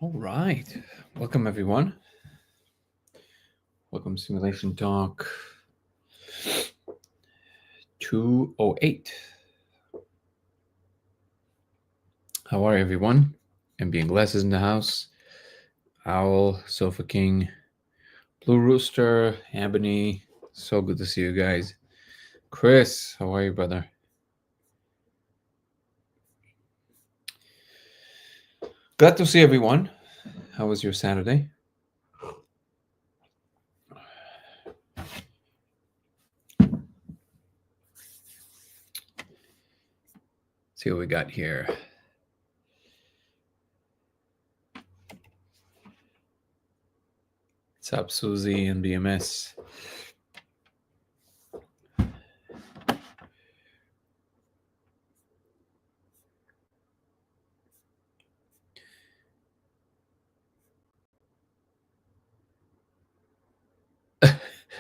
All right. Welcome, everyone. Welcome, Simulation Talk 208. How are you, everyone? MB Glasses in the house. Owl, Sofa King, Blue Rooster, Ebony. So good to see you guys. Chris, how are you, brother? Glad to see everyone. How was your Saturday? Let's see what we got here. What's up, Susie and BMS?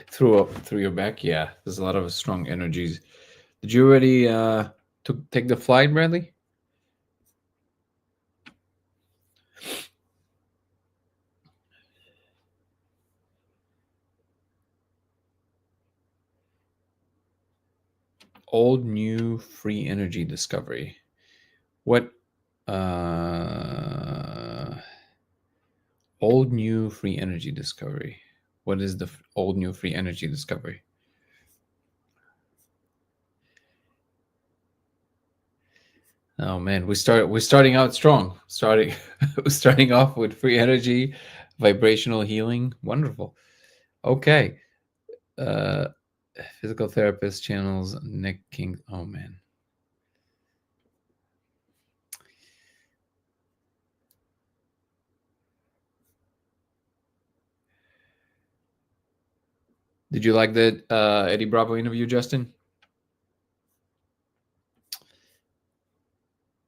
through your back, yeah. There's a lot of strong energies. Did you already take the flight, Bradley? Old new free energy discovery. What old new free energy discovery? What is the old new free energy discovery? Oh man, we're starting out strong. Starting off with free energy, vibrational healing. Wonderful. Okay. Uh physical therapist channels Nick King. Oh man. Did you like the Eddie Bravo interview, Justin?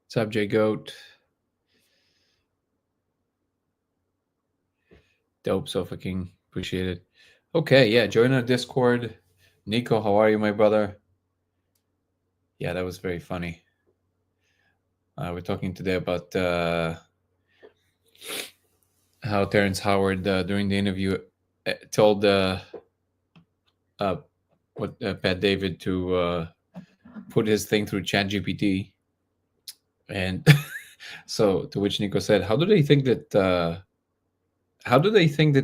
What's up, Jay Goat? Dope, Sofa King. Appreciate it. Okay, yeah, join our Discord. Nico, how are you, my brother? Yeah, that was very funny. We're talking today about how Terence Howard, during the interview, told Pat David to put his thing through ChatGPT, and so to which Nico said, "How do they think that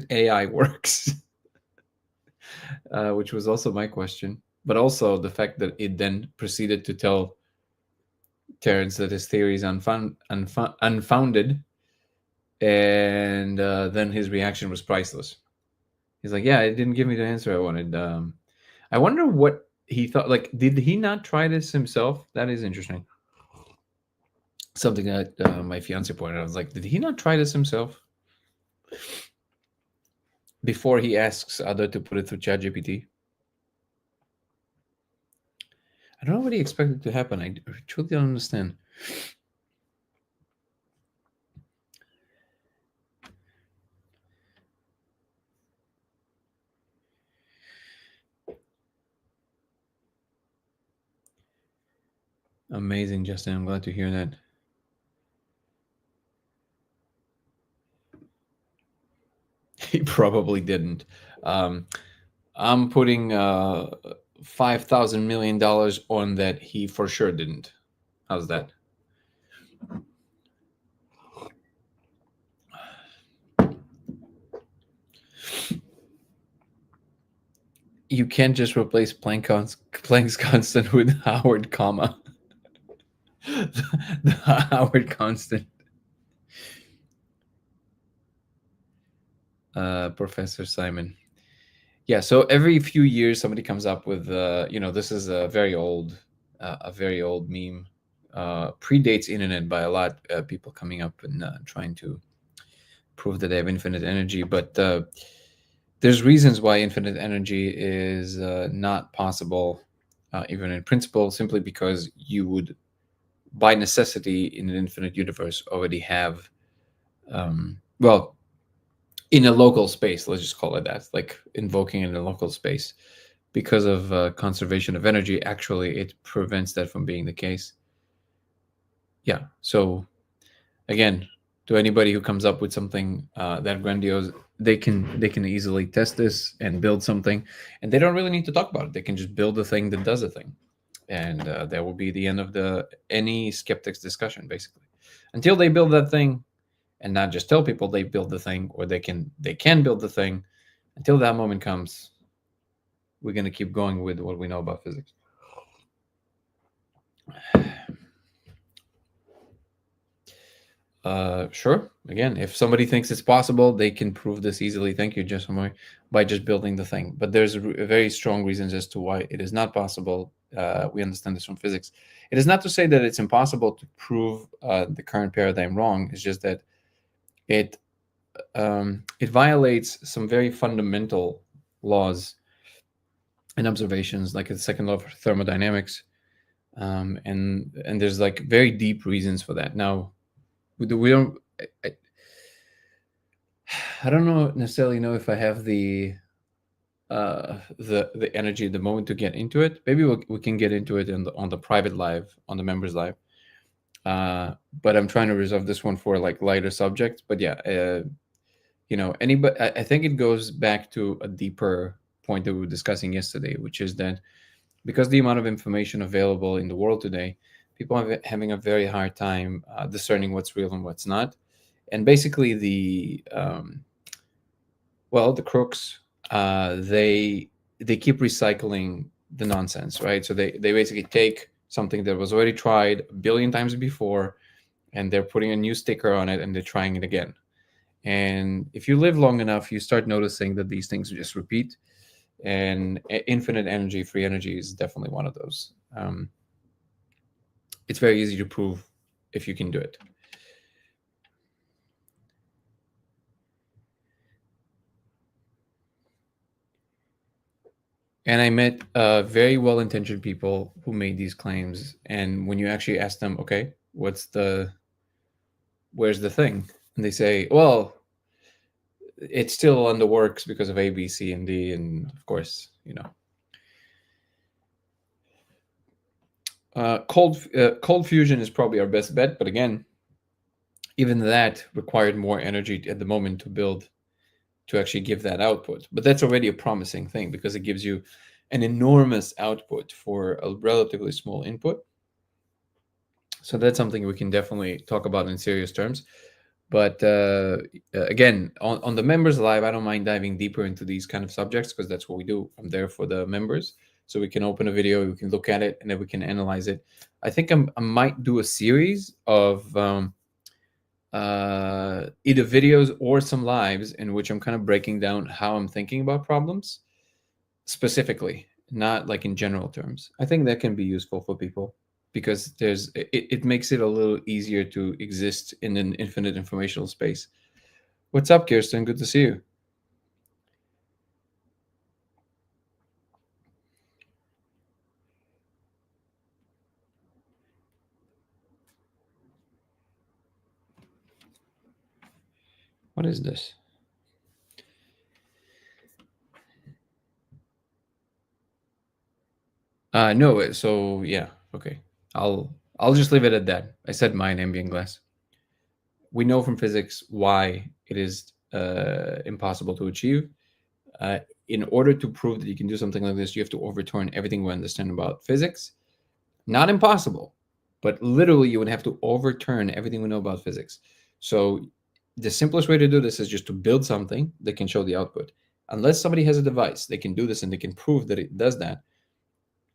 AI works?" Which was also my question, but also the fact that it then proceeded to tell Terence that his theory is unfounded, and then his reaction was priceless. He's like, "Yeah, it didn't give me the answer I wanted." I wonder what he thought. Like, did he not try this himself? That is interesting. Something that my fiance pointed out. I was like, did he not try this himself before he asks other to put it through ChatGPT? I don't know what he expected to happen. I truly don't understand. Amazing, Justin. I'm glad to hear that. He probably didn't. I'm putting $5,000 million on that he for sure didn't. How's that? You can't just replace Planck's constant with Howard comma. the Howard constant. Professor Simon. Yeah, so every few years somebody comes up with this is a very old meme. Predates internet by a lot. People coming up and trying to prove that they have infinite energy, but there's reasons why infinite energy is not possible, even in principle, simply because you would, by necessity, in an infinite universe, already have, well, in a local space, let's just call it that, like invoking in a local space, because of conservation of energy. Actually, it prevents that from being the case. Yeah. So, again, To anybody who comes up with something that grandiose, they can easily test this and build something, and they don't really need to talk about it. They can just build a thing that does a thing, and that will be the end of the any skeptics discussion, basically, until they build that thing, and not just tell people they build the thing, or they can build the thing. Until that moment comes, we're going to keep going with what we know about physics. Sure. Again, if somebody thinks it's possible, they can prove this easily. Thank you, Jessamine, by just building the thing. But there's very strong reasons as to why it is not possible. We understand this from physics. It is not to say that it's impossible to prove the current paradigm wrong. It's just that it it violates some very fundamental laws and observations, like the second law of thermodynamics, and there's like very deep reasons for that. Now, we don't. I, I don't know necessarily know if I have the energy at the moment to get into it. Maybe we can get into it on the private live, on the members live. But I'm trying to reserve this one for like lighter subjects. But yeah, anybody. I think it goes back to a deeper point that we were discussing yesterday, which is that because the amount of information available in the world today, people are having a very hard time discerning what's real and what's not. And basically, the crooks, they keep recycling the nonsense, right? So they basically take something that was already tried a billion times before, and they're putting a new sticker on it, and they're trying it again. And if you live long enough, you start noticing that these things just repeat. And infinite energy, free energy, is definitely one of those. It's very easy to prove if you can do it. And I met very well-intentioned people who made these claims. And when you actually ask them, okay, where's the thing? And they say, well, it's still on the works because of A, B, C, and D. And of course, cold fusion is probably our best bet. But again, even that required more energy at the moment to build, to actually give that output. But that's already a promising thing because it gives you an enormous output for a relatively small input. So that's something we can definitely talk about in serious terms. But again, on the members live, I don't mind diving deeper into these kind of subjects because that's what we do. I'm there for the members. So we can open a video, we can look at it, and then we can analyze it. I think I might do a series of either videos or some lives in which I'm kind of breaking down how I'm thinking about problems specifically, not like in general terms. I think that can be useful for people because it makes it a little easier to exist in an infinite informational space. What's up, Kirsten? Good to see you. What is this? No. So yeah, okay. I'll just leave it at that. I said mine, ambient glass. We know from physics why it is impossible to achieve. In order to prove that you can do something like this, you have to overturn everything we understand about physics. Not impossible, but literally you would have to overturn everything we know about physics. So the simplest way to do this is just to build something that can show the output. Unless somebody has a device, they can do this and they can prove that it does that.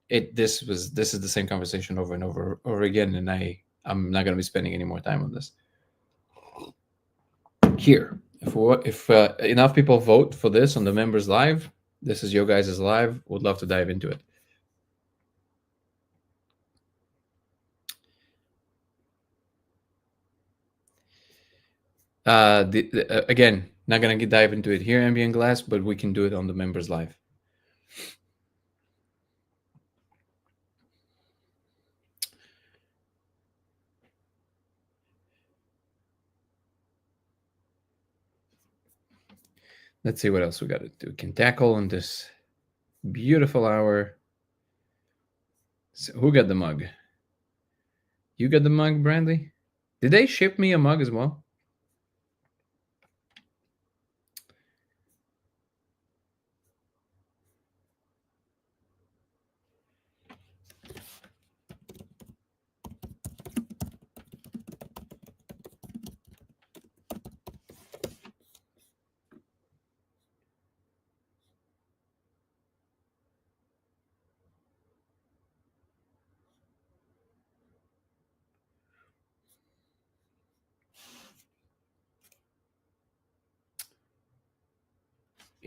This is the same conversation over and over again, and I'm not going to be spending any more time on this here. If enough people vote for this on the members live, this is your guys' live. Would love to dive into it. Again, not gonna dive into it here, ambient glass, but we can do it on the members live. Let's see what else we got to do. Can tackle in this beautiful hour. So who got the mug? You got the mug, Brandy? Did they ship me a mug as well?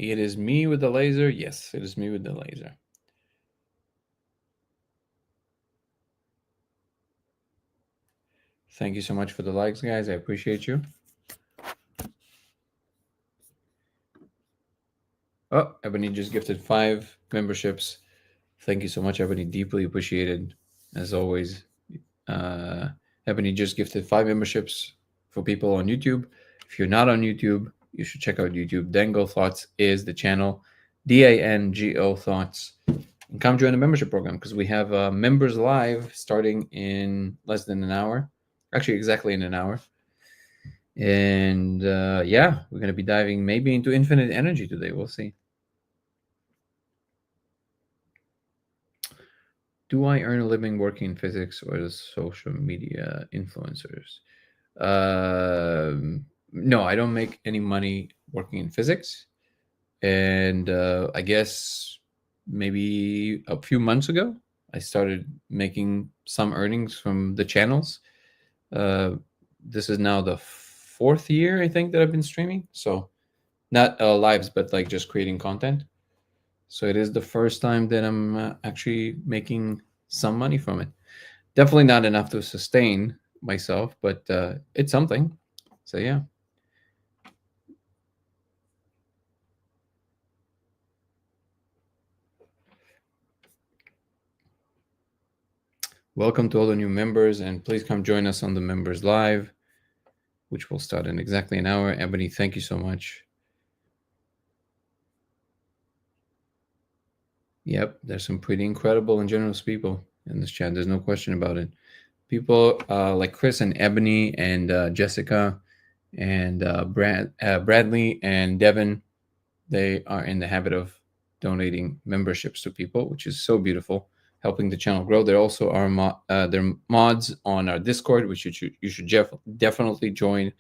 It is me with the laser. Yes, it is me with the laser. Thank you so much for the likes, guys. I appreciate you. Oh, Ebony just gifted 5 memberships. Thank you so much, Ebony. Deeply appreciated, as always. Uh, Ebony just gifted 5 memberships for people on YouTube. If you're not on YouTube, you should check out YouTube. Dango Thoughts is the channel. DANGO Thoughts. And come join the membership program because we have members live starting in less than an hour. Actually, exactly in an hour. And yeah, we're going to be diving maybe into infinite energy today. We'll see. Do I earn a living working in physics or as social media influencers? No, I don't make any money working in physics. And I guess maybe a few months ago, I started making some earnings from the channels. Uh, this is now the 4th year, I think, that I've been streaming. So not lives, but like just creating content. So it is the first time that I'm actually making some money from it. Definitely not enough to sustain myself, but it's something. So yeah. Welcome to all the new members, and please come join us on the members live, which will start in exactly an hour. Ebony, thank you so much. Yep, there's some pretty incredible and generous people in this chat. There's no question about it. People like Chris and Ebony and Jessica and Bradley and Devin, they are in the habit of donating memberships to people, which is so beautiful, helping the channel grow. There also are they're mods on our Discord, which you should definitely join.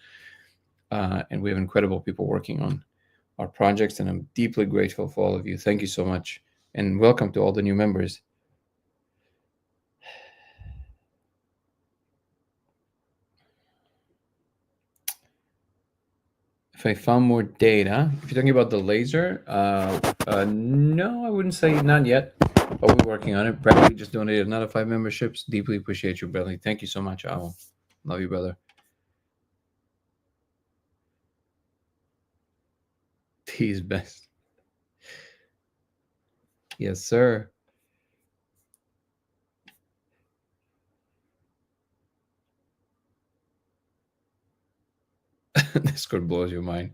And we have incredible people working on our projects, and I'm deeply grateful for all of you. Thank you so much, and welcome to all the new members. If I found more data, if you're talking about the laser, no, I wouldn't say not yet, but we're working on it. Bradley just donated another 5 memberships. Deeply appreciate you, Bradley. Thank you so much, Owl. Love you, brother. He's best. Yes, sir. Discord blows your mind.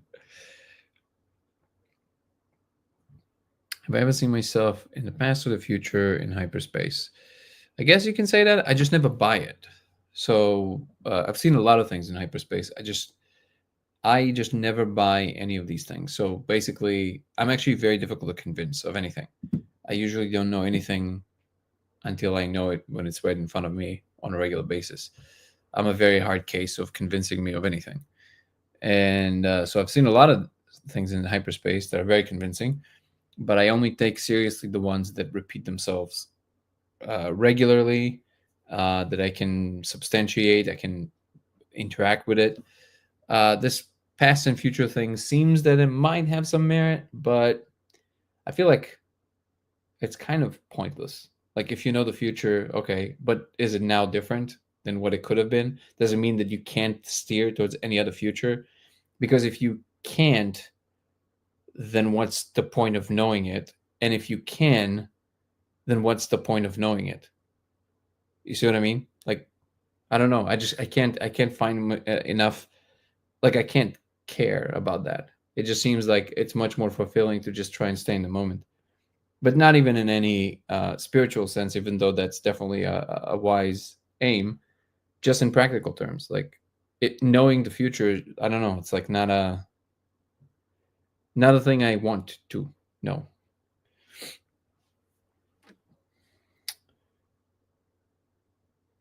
Have I ever seen myself in the past or the future in hyperspace? I guess you can say that. I just never buy it. So I've seen a lot of things in hyperspace. I just never buy any of these things. So basically, I'm actually very difficult to convince of anything. I usually don't know anything until I know it when it's right in front of me on a regular basis. I'm a very hard case of convincing me of anything. And so I've seen a lot of things in hyperspace that are very convincing, but I only take seriously the ones that repeat themselves regularly, that I can substantiate, I can interact with it. This past and future thing seems that it might have some merit, but I feel like it's kind of pointless. Like if you know the future, okay, but is it now different than what it could have been? Does it mean that you can't steer towards any other future? Because if you can't, then what's the point of knowing it? And if you can, then what's the point of knowing it? You see what I mean? Like I don't know. I can't find enough. Like I can't care about that. It just seems like it's much more fulfilling to just try and stay in the moment, but not even in any spiritual sense. Even though that's definitely a wise aim, just in practical terms, like it knowing the future. I don't know. It's like not a thing I want to know.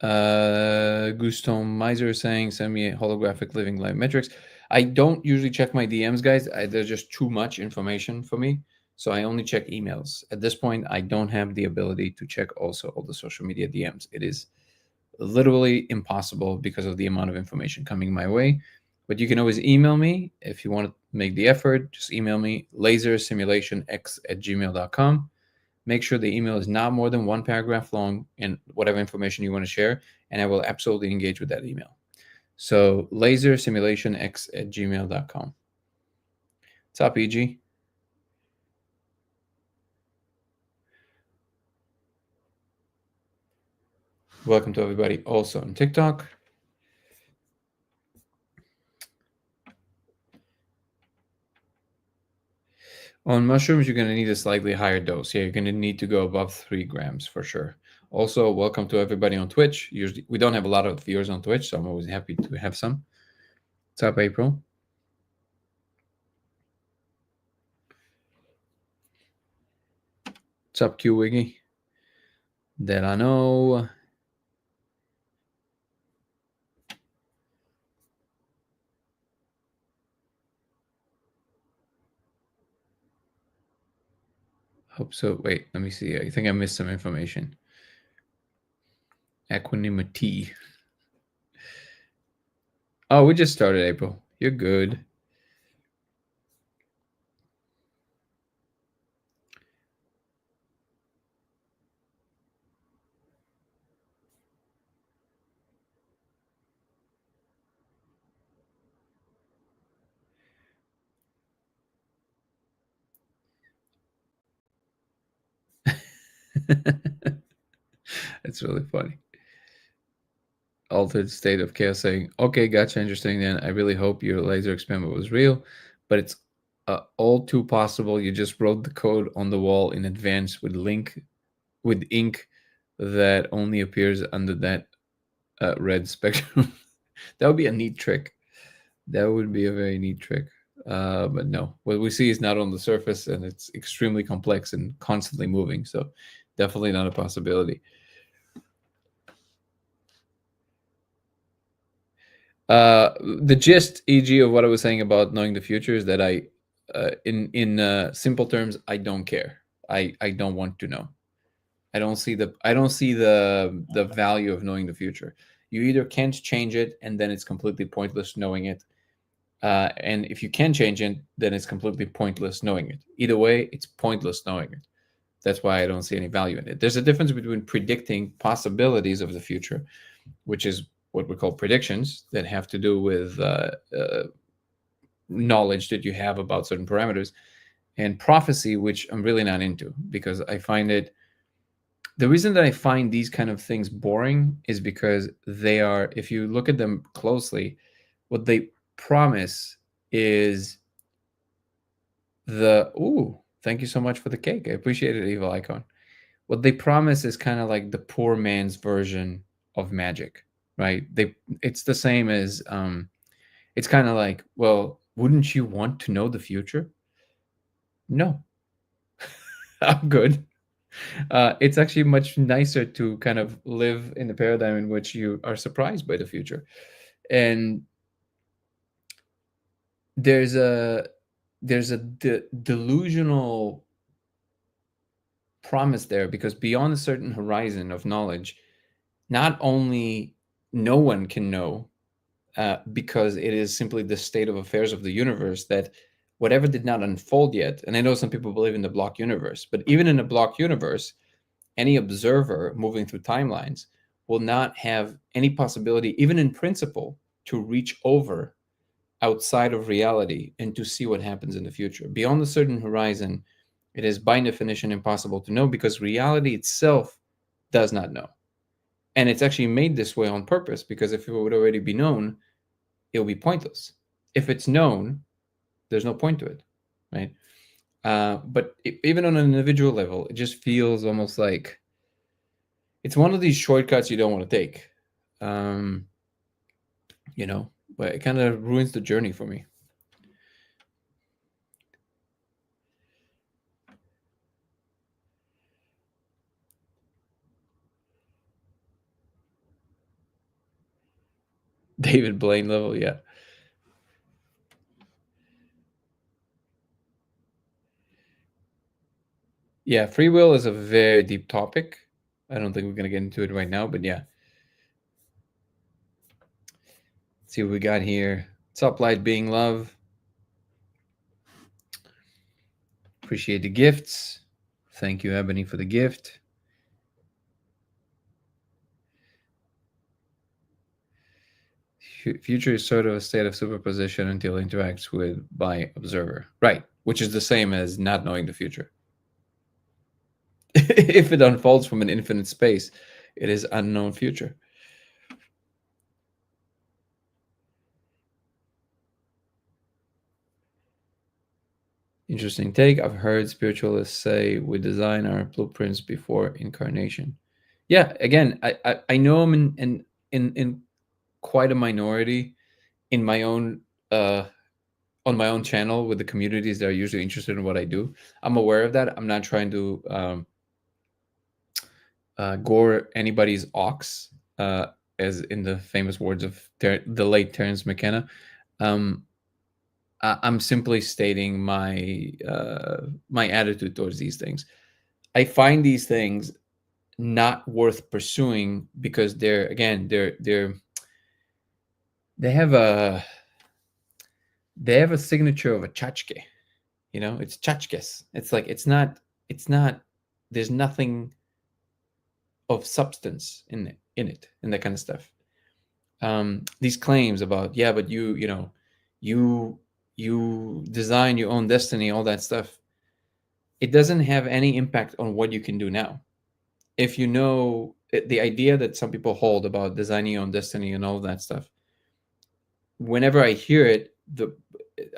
Gusto Miser is saying, send me a holographic living live metrics. I don't usually check my DMs, guys. There's just too much information for me. So I only check emails. At this point, I don't have the ability to check also all the social media DMs. It is literally impossible because of the amount of information coming my way. But you can always email me if you want to make the effort, just email me, lasersimulationx@gmail.com. Make sure the email is not more than one paragraph long and whatever information you want to share, and I will absolutely engage with that email. So lasersimulationx@gmail.com. What's up, EG? Welcome to everybody also on TikTok. On mushrooms, you're going to need a slightly higher dose. Yeah, you're going to need to go above 3 grams for sure. Also, welcome to everybody on Twitch. Usually, we don't have a lot of viewers on Twitch, so I'm always happy to have some. What's up, April? What's up, Q Wiggy? Delano. Hope so. Wait, let me see. I think I missed some information. Equanimity. Oh, we just started, April. You're good. That's really funny. Altered state of chaos saying, okay, gotcha, interesting. Then I really hope your laser experiment was real, but it's all too possible. You just wrote the code on the wall in advance with ink that only appears under that red spectrum. That would be a neat trick. That would be a very neat trick. But no, what we see is not on the surface, and it's extremely complex and constantly moving. So definitely not a possibility. The gist, e.g., of what I was saying about knowing the future is that in simple terms, I don't care. I don't want to know. I don't see the value of knowing the future. You either can't change it, and then it's completely pointless knowing it. And if you can change it, then it's completely pointless knowing it. Either way, it's pointless knowing it. That's why I don't see any value in it. There's a difference between predicting possibilities of the future, which is what we call predictions, that have to do with knowledge that you have about certain parameters, and prophecy, which I'm really not into, because I find it. The reason that I find these kind of things boring is because they are, if you look at them closely, what they promise is thank you so much for the cake. I appreciate it, Evil Icon. What they promise is kind of like the poor man's version of magic, right? It's the same as it's kind of like, well, wouldn't you want to know the future? No, I'm good. It's actually much nicer to kind of live in the paradigm in which you are surprised by the future. And there's a delusional promise there, because beyond a certain horizon of knowledge, not only no one can know, because it is simply the state of affairs of the universe, that whatever did not unfold yet, and I know some people believe in the block universe, but even in a block universe, any observer moving through timelines will not have any possibility, even in principle, to reach over outside of reality and to see what happens in the future. Beyond a certain horizon, it is by definition impossible to know, because reality itself does not know. And it's actually made this way on purpose, because if it would already be known, it'll be pointless. If it's known, there's no point to it, right? But even on an individual level, it just feels almost like it's one of these shortcuts you don't want to take. Um, but it kind of ruins the journey for me. David Blaine level, yeah. Yeah, free will is a very deep topic. I don't think we're going to get into it right now, but yeah. Let's see what we got here. What's up, Light Being Love? Appreciate the gifts. Thank you, Ebony, for the gift. Future is sort of a state of superposition until it interacts with by observer. Right, which is the same as not knowing the future. If it unfolds from an infinite space, it is unknown future. Interesting take. I've heard spiritualists say we design our blueprints before incarnation. Yeah, again, I know I'm in quite a minority in my own uh on my own channel with the communities that are usually interested in what I do. I'm aware of that. I'm not trying to gore anybody's ox, as in the famous words of the late Terence McKenna. Um, I'm simply stating my attitude towards these things. I find these things not worth pursuing because they're again they have a they have a signature of a tchotchke. You know, it's tchotchkes. It's like it's not there's nothing of substance in that kind of stuff. These claims about, yeah, but you know, you you design your own destiny, all that stuff. It doesn't have any impact on what you can do now. If you know the idea that some people hold about designing your own destiny and all of that stuff, whenever I hear it, the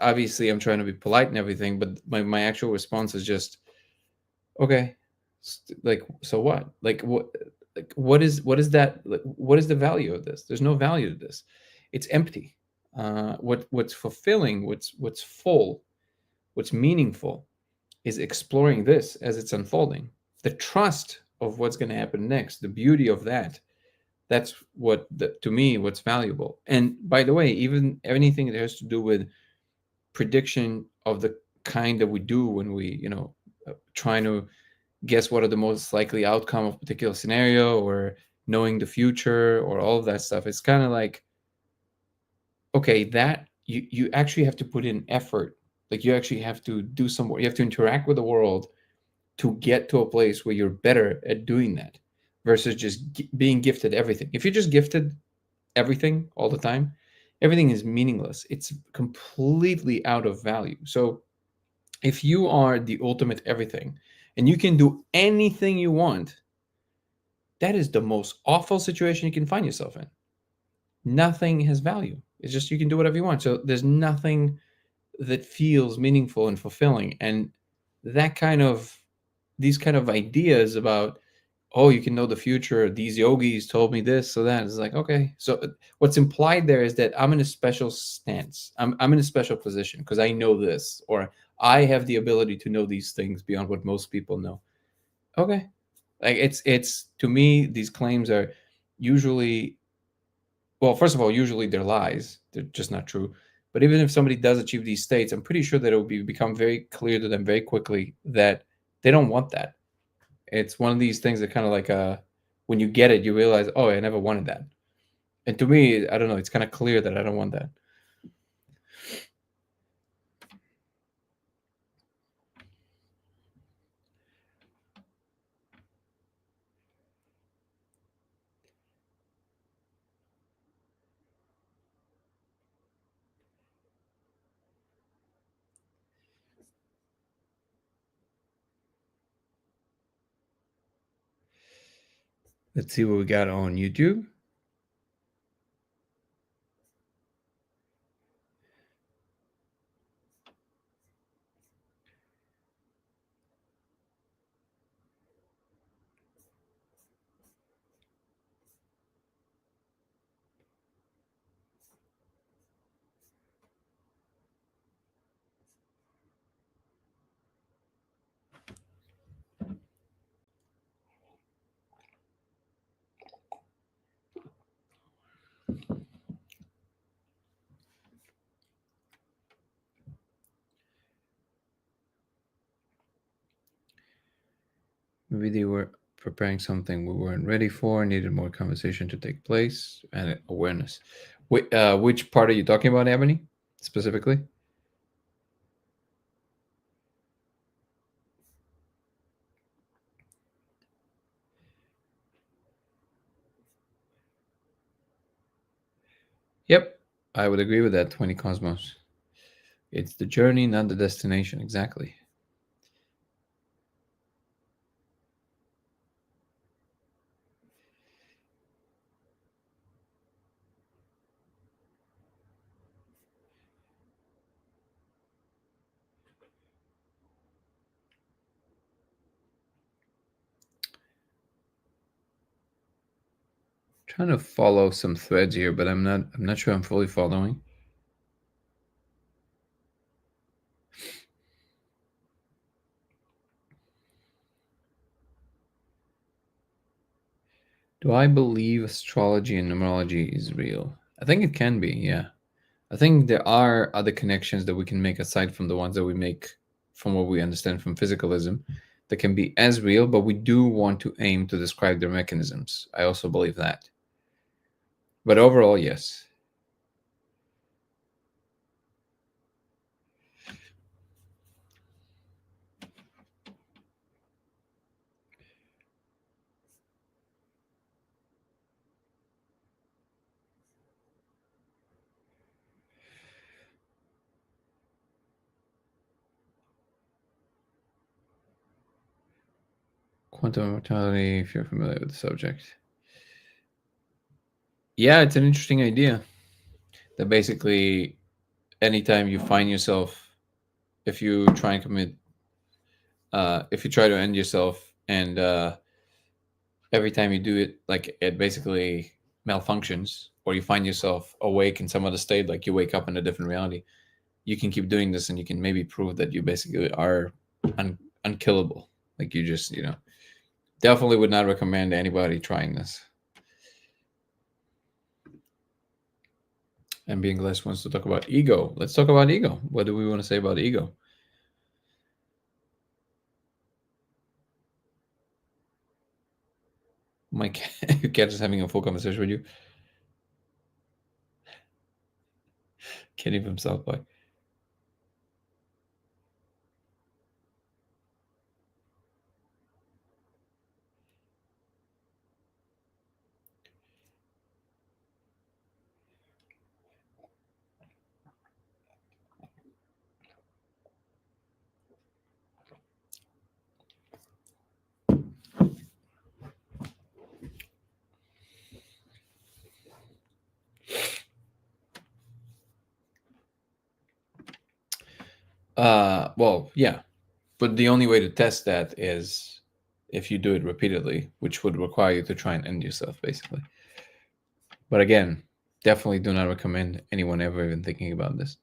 obviously I'm trying to be polite and everything, but my actual response is just, okay, like, so what? What is that? Like, what is the value of this? There's no value to this. It's empty. What's fulfilling, what's full, what's meaningful is exploring this as it's unfolding. The trust of what's going to happen next, the beauty of that. That's to me, what's valuable. And by the way, even anything that has to do with prediction of the kind that we do when we, trying to guess what are the most likely outcome of a particular scenario, or knowing the future, or all of that stuff, it's kind of like, okay, that you actually have to put in effort. Like, you actually have to do some work. You have to interact with the world to get to a place where you're better at doing that, versus just being gifted everything. If you're just gifted everything all the time, everything is meaningless. It's completely out of value. So if you are the ultimate everything and you can do anything you want, that is the most awful situation you can find yourself in. Nothing has value. It's just you can do whatever you want. So there's nothing that feels meaningful and fulfilling. And that kind of these kind of ideas about, oh, you can know the future, these yogis told me this, so that, is like, okay. So what's implied there is that I'm in a special stance. I'm in a special position because I know this, or I have the ability to know these things beyond what most people know. Okay. Like, it's to me, these claims are usually, well, first of all, usually they're lies. They're just not true. But even if somebody does achieve these states, I'm pretty sure that it will become very clear to them very quickly that they don't want that. It's one of these things that kind of like, when you get it, you realize, oh, I never wanted that. And to me, I don't know, it's kind of clear that I don't want that. Let's see what we got on YouTube. Maybe they were preparing something we weren't ready for, needed more conversation to take place, and awareness. Which part are you talking about, Ebony, specifically? Yep, I would agree with that, 20 Cosmos. It's the journey, not the destination. Exactly. Trying to follow some threads here, but I'm not sure I'm fully following. Do I believe astrology and numerology is real? I think it can be, yeah. I think there are other connections that we can make aside from the ones that we make from what we understand from physicalism that can be as real, but we do want to aim to describe their mechanisms. I also believe that. But overall, yes. Quantum immortality, if you're familiar with the subject. Yeah, it's an interesting idea that basically anytime you find yourself, if you try and commit, if you try to end yourself and every time you do it, like it basically malfunctions, or you find yourself awake in some other state, like you wake up in a different reality, you can keep doing this and you can maybe prove that you basically are unkillable. Like you just, definitely would not recommend anybody trying this. And being Glass wants to talk about ego. Let's talk about ego. What do we want to say about ego? My cat, your cat is having a full conversation with you. Can't even himself by. Well, yeah, but the only way to test that is if you do it repeatedly, which would require you to try and end yourself, basically. But again, definitely do not recommend anyone ever even thinking about this.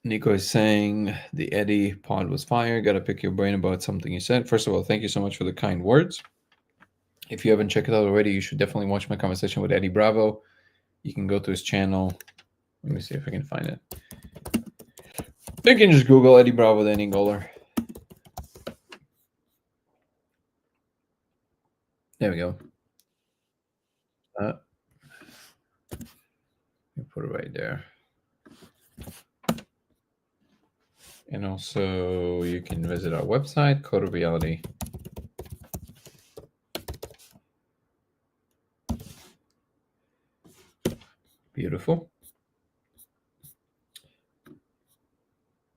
Nico is saying the Eddie pod was fire. Got to pick your brain about something you said. First of all, thank you so much for the kind words. If you haven't checked it out already, you should definitely watch my conversation with Eddie Bravo. You can go to his channel. Let me see if I can find it. You can just Google Eddie Bravo, Danny Goller. There we go. Uh, put it right there. And also, you can visit our website, Code of Reality. Beautiful.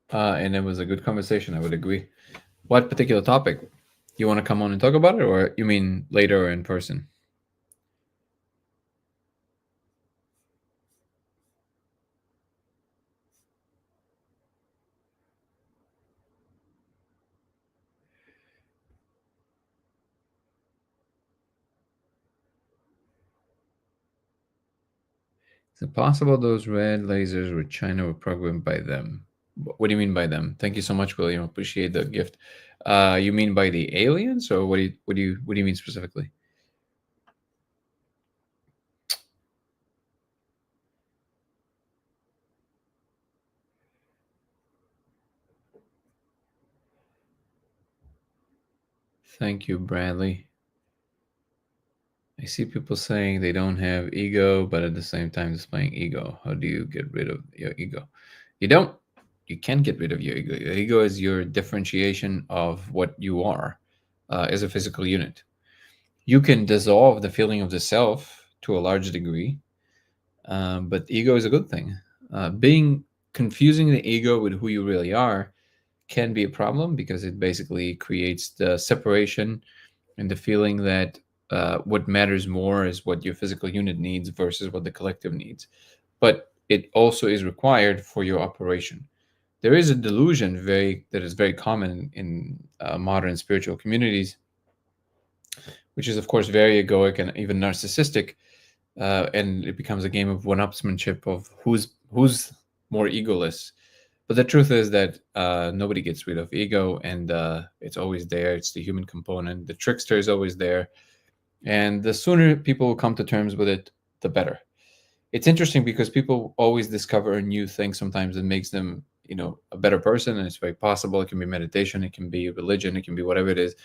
And it was a good conversation, I would agree. What particular topic? You want to come on and talk about it, or you mean later or in person? Is it possible those red lasers with China were programmed by them? What do you mean by them? Thank you so much, William. Appreciate the gift. You mean by the aliens, or what do you mean specifically? Thank you, Bradley. I see people saying they don't have ego, but at the same time displaying ego. How do you get rid of your ego? You don't. You can't get rid of your ego. Your ego is your differentiation of what you are. is a physical unit. You can dissolve the feeling of the self to a large degree, but ego is a good thing. Being confusing the ego with who you really are can be a problem because it basically creates the separation and the feeling that what matters more is what your physical unit needs versus what the collective needs. But it also is required for your operation. There is a delusion that is very common in modern spiritual communities, which is of course very egoic and even narcissistic, and it becomes a game of one-upsmanship of who's more egoless. But the truth is that nobody gets rid of ego, and it's always there. It's the human component. The trickster is always there, and the sooner people come to terms with it, the better. It's interesting because people always discover a new thing sometimes that makes them, a better person, and it's very possible. It can be meditation, it can be religion, it can be whatever it is.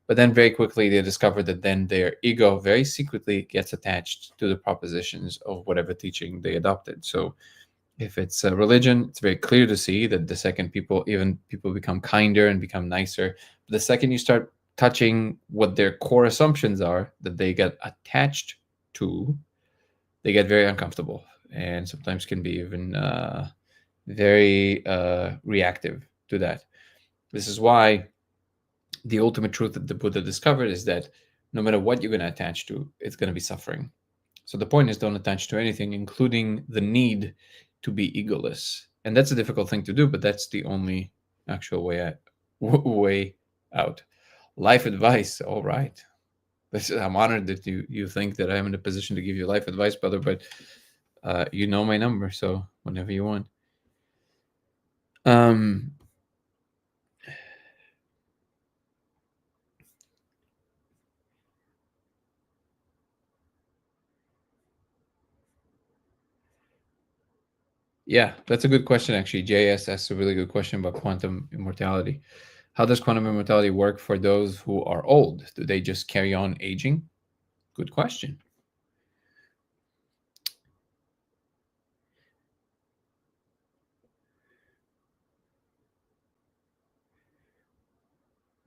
But then very quickly they discover that then their ego very secretly gets attached to the propositions of whatever teaching they adopted. So if it's a religion, it's very clear to see that the second people become kinder and become nicer. But the second you start touching what their core assumptions are that they get attached to, they get very uncomfortable and sometimes can be even very reactive to that. This is why the ultimate truth that the Buddha discovered is that no matter what you're going to attach to, it's going to be suffering. So the point is, don't attach to anything, including the need to be egoless. And that's a difficult thing to do, but that's the only actual way out. Life advice, all right. I'm honored that you think that I'm in a position to give you life advice, brother. But you know my number, so whenever you want. Um, Yeah, that's a good question, actually. JS asks a really good question about quantum immortality. How does quantum immortality work for those who are old? Do they just carry on aging? Good question.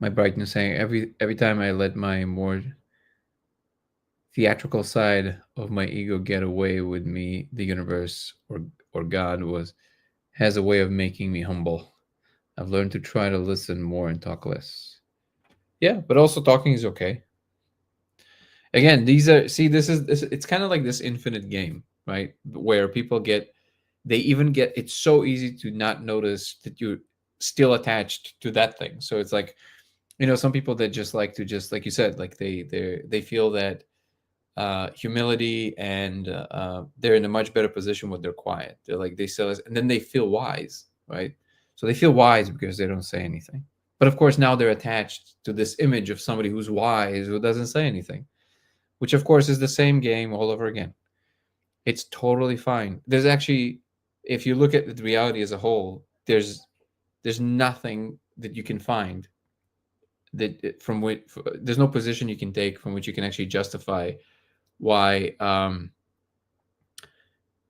My brightness saying every time I let my more theatrical side of my ego get away with me, the universe or God has a way of making me humble. I've learned to try to listen more and talk less. Yeah, but also talking is okay. Again, these are see this it's kind of like this infinite game, right? Where people they even get it's so easy to not notice that you're still attached to that thing. So it's like, some people that just like to just like you said, like they feel that humility and they're in a much better position when they're quiet. They're like they sell us, and then they feel wise, right? So they feel wise because they don't say anything. But of course, now they're attached to this image of somebody who's wise who doesn't say anything, which of course is the same game all over again. It's totally fine. There's actually, if you look at the reality as a whole, there's nothing that you can find that from which there's no position you can take from which you can actually justify why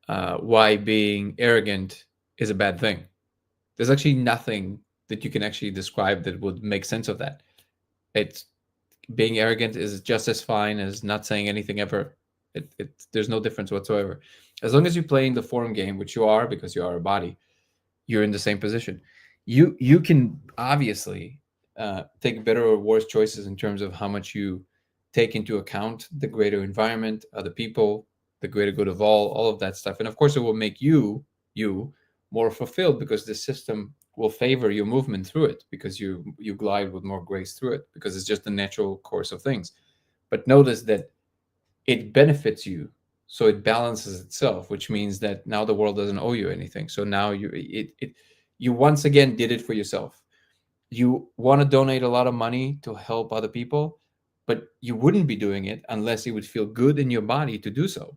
why being arrogant is a bad thing. There's actually nothing that you can actually describe that would make sense of that. It's being arrogant is just as fine as not saying anything ever. There's no difference whatsoever. As long as you're playing the form game, which you are because you are a body, you're in the same position. You can obviously take better or worse choices in terms of how much you take into account the greater environment, other people, the greater good of all of that stuff. And of course, it will make you more fulfilled because the system will favor your movement through it because you glide with more grace through it because it's just the natural course of things. But notice that it benefits you, so it balances itself, which means that now the world doesn't owe you anything. So now you once again did it for yourself. You want to donate a lot of money to help other people, but you wouldn't be doing it unless it would feel good in your body to do so.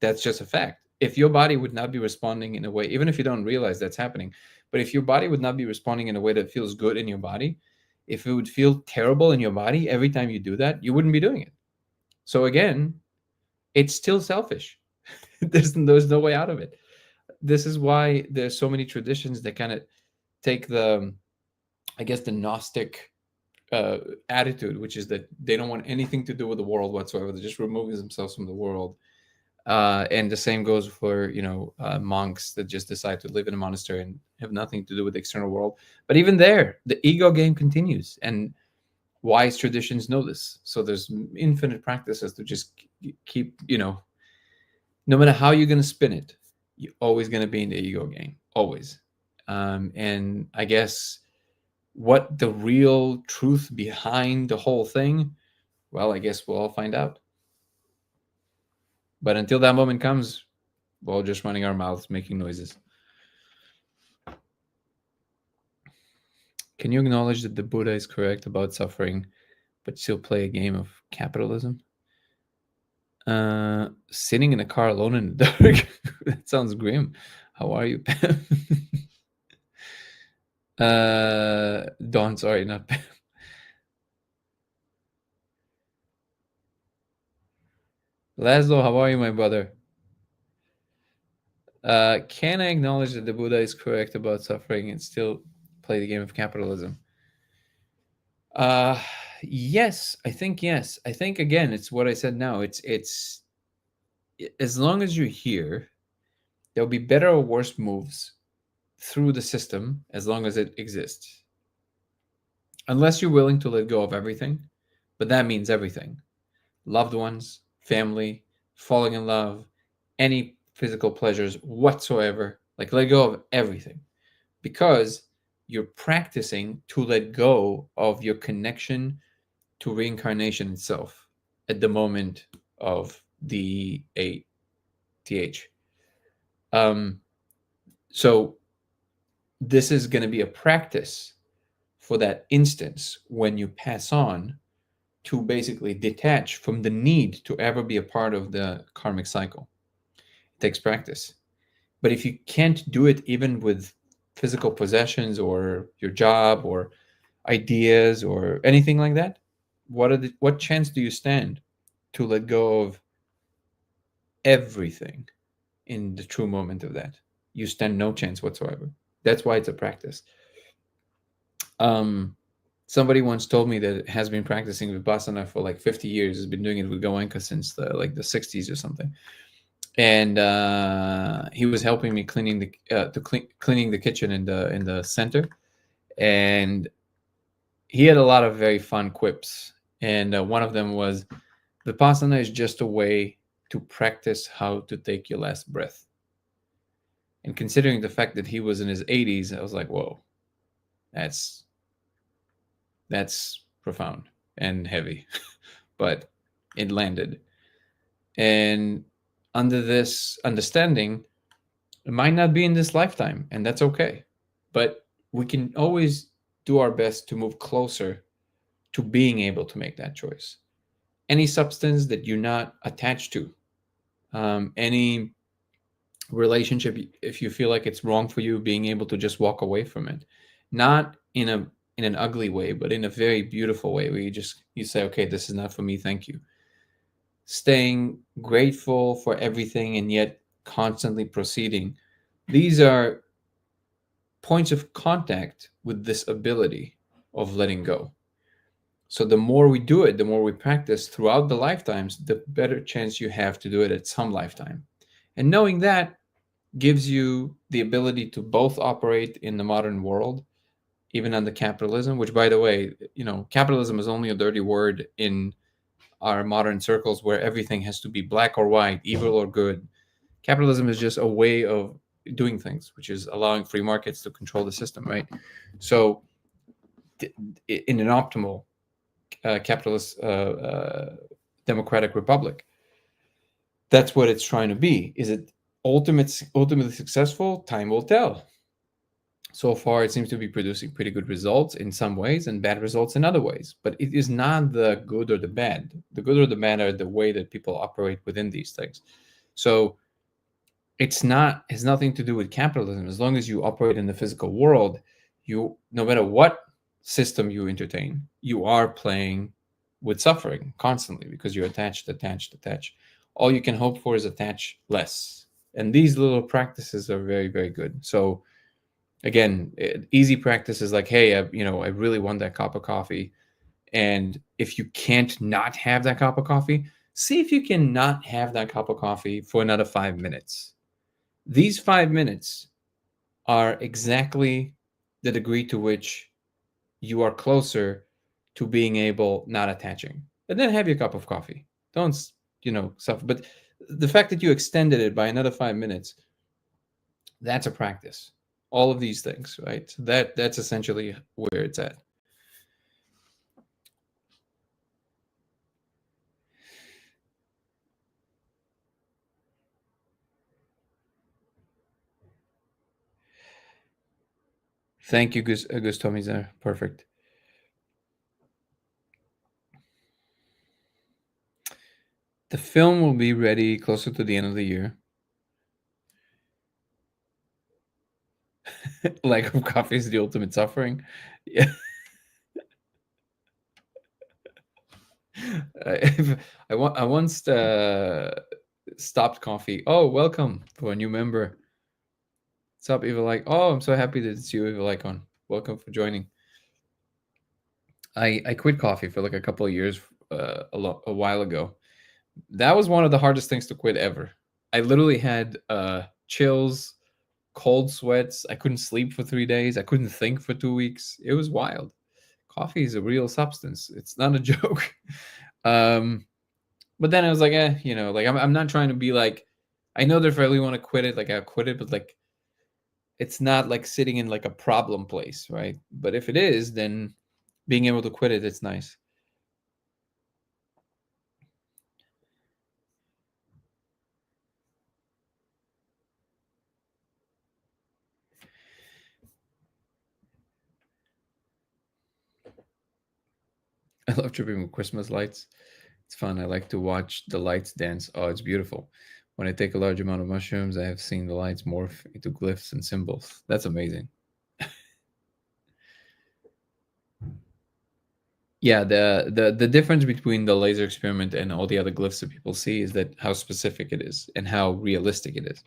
That's just a fact. If your body would not be responding in a way, even if you don't realize that's happening, but if your body would not be responding in a way that feels good in your body, if it would feel terrible in your body every time you do that, you wouldn't be doing it. So again, it's still selfish. There's no way out of it. This is why there's so many traditions that kind of take the, I guess, the Gnostic uh, attitude, which is that they don't want anything to do with the world whatsoever. They're just removing themselves from the world. And the same goes for monks that just decide to live in a monastery and have nothing to do with the external world. But even there, the ego game continues, and wise traditions know this. So there's infinite practices to just keep, no matter how you're going to spin it, you're always going to be in the ego game, always. And I guess what the real truth behind the whole thing, well, I guess we'll all find out. But until that moment comes, we're all just running our mouths, making noises. Can you acknowledge that the Buddha is correct about suffering, but still play a game of capitalism? Sitting in a car alone in the dark. That sounds grim. How are you, Pam? Dawn, sorry, not Pam. Laszlo, how are you, my brother? Can I acknowledge that the Buddha is correct about suffering and still play the game of capitalism? Uh, yes, I think yes. I think again, it's what I said now. It's as long as you're here, there'll be better or worse moves through the system as long as it exists. Unless you're willing to let go of everything, but that means everything. Loved ones, family, falling in love, any physical pleasures whatsoever. Like let go of everything because you're practicing to let go of your connection to reincarnation itself at the moment of the ATH. So this is going to be a practice for that instance when you pass on to basically detach from the need to ever be a part of the karmic cycle. It takes practice. But if you can't do it even with physical possessions or your job or ideas or anything like that, what chance do you stand to let go of everything in the true moment of that? You stand no chance whatsoever. That's why it's a practice. Somebody once told me that has been practicing vipassana for like 50 years. Has been doing it with Goenka since the 60s or something. And he was helping me cleaning cleaning the kitchen in the center, and he had a lot of very fun quips. And one of them was, vipassana is just a way to practice how to take your last breath. And considering the fact that he was in his 80s, I was like, whoa, that's profound and heavy, but it landed. And under this understanding, it might not be in this lifetime, and that's okay. But we can always do our best to move closer to being able to make that choice. Any substance that you're not attached to, any relationship, if you feel like it's wrong for you, being able to just walk away from it, not in an ugly way, but in a very beautiful way where you say, okay, this is not for me, thank you. Staying grateful for everything and yet constantly proceeding. These are points of contact with this ability of letting go. So the more we do it, the more we practice throughout the lifetimes, the better chance you have to do it at some lifetime. And knowing that gives you the ability to both operate in the modern world, even under capitalism, which, by the way, capitalism is only a dirty word in our modern circles where everything has to be black or white, evil or good. Capitalism is just a way of doing things, which is allowing free markets to control the system, right? So in an optimal capitalist democratic republic, that's what it's trying to be. Is it ultimately successful? Time will tell. So far, it seems to be producing pretty good results in some ways and bad results in other ways. But it is not the good or the bad. The good or the bad are the way that people operate within these things. So has nothing to do with capitalism. As long as you operate in the physical world, no matter what system you entertain, you are playing with suffering constantly because you're attached. All you can hope for is attach less. And these little practices are very, very good. So again, easy practices like, hey, I really want that cup of coffee. And if you can't not have that cup of coffee, see if you can not have that cup of coffee for another 5 minutes. These 5 minutes are exactly the degree to which you are closer to being able not attaching. And then have your cup of coffee. Don't, suffer. But the fact that you extended it by another 5 minutes, that's a practice. All of these things, right? So that's essentially where it's at. Thank you, Gustomi there. Perfect. The film will be ready closer to the end of the year. Lack of coffee is the ultimate suffering. Yeah. I once stopped coffee. Oh, welcome for a new member. What's up, Eva? Like, oh, I'm so happy that it's you, Eva Lycon. Welcome for joining. I quit coffee for like a couple of years, a while ago. That was one of the hardest things to quit ever. I literally had chills, cold sweats. I couldn't sleep for 3 days. I couldn't think for 2 weeks. It was wild. Coffee is a real substance. It's not a joke. um, but then I was like, like I'm not trying to be like, I know that if I really want to quit it, like I'll quit it, but like it's not like sitting in like a problem place, right? But if it is, then being able to quit it, it's nice. I love tripping with Christmas lights. It's fun. I like to watch the lights dance. Oh, it's beautiful. When I take a large amount of mushrooms, I have seen the lights morph into glyphs and symbols. That's amazing. Yeah, the difference between the laser experiment and all the other glyphs that people see is that how specific it is and how realistic it is.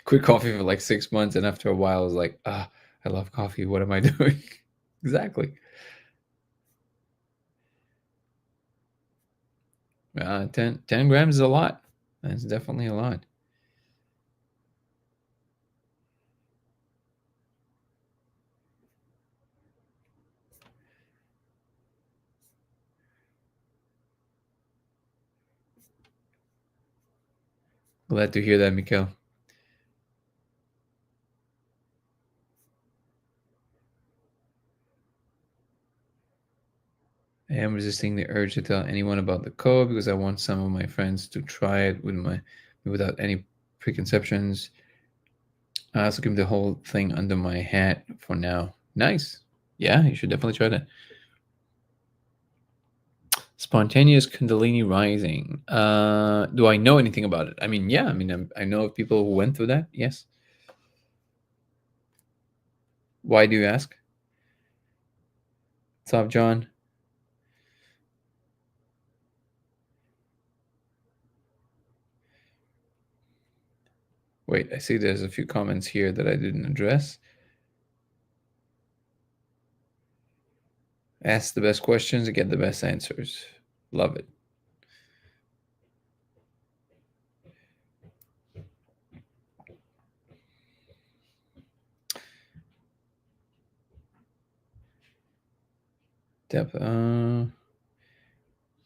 Quit coffee for like 6 months, and after a while, I was like, I love coffee. What am I doing? Exactly. 10 grams is a lot. That's definitely a lot. Glad to hear that, Mikhail. I am resisting the urge to tell anyone about the code because I want some of my friends to try it without any preconceptions. I also keep the whole thing under my hat for now. Nice. Yeah, you should definitely try that. Spontaneous Kundalini rising. Do I know anything about it? I mean, yeah. I mean, I know of people who went through that. Yes. Why do you ask? What's up, John? Wait, I see there's a few comments here that I didn't address. Ask the best questions and get the best answers. Love it. Dep,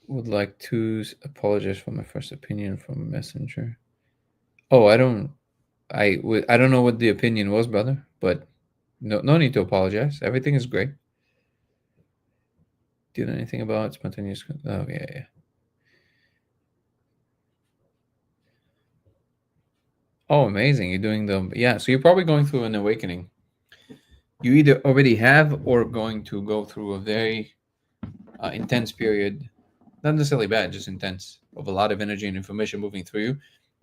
would like to apologize for my first opinion from Messenger. Oh, I don't know what the opinion was, brother, but no need to apologize. Everything is great. Do you know anything about spontaneous? Oh, yeah, yeah. Oh, amazing. You're doing yeah, so you're probably going through an awakening. You either already have or going to go through a very intense period, not necessarily bad, just intense, of a lot of energy and information moving through you.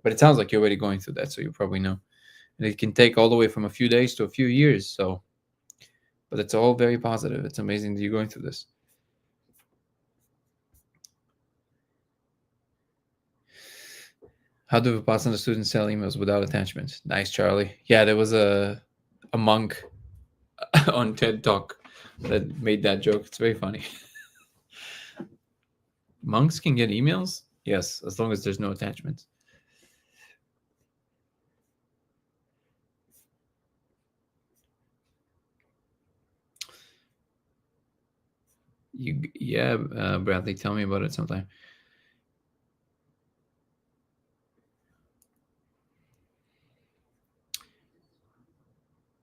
But it sounds like you're already going through that, so you probably know. And it can take all the way from a few days to a few years. So, but it's all very positive. It's amazing that you're going through this. How do Vipassana students sell emails without attachments? Nice, Charlie. Yeah, there was a a monk on TED Talk that made that joke. It's very funny. Monks can get emails? Yes, as long as there's no attachments. Yeah, Bradley, tell me about it sometime.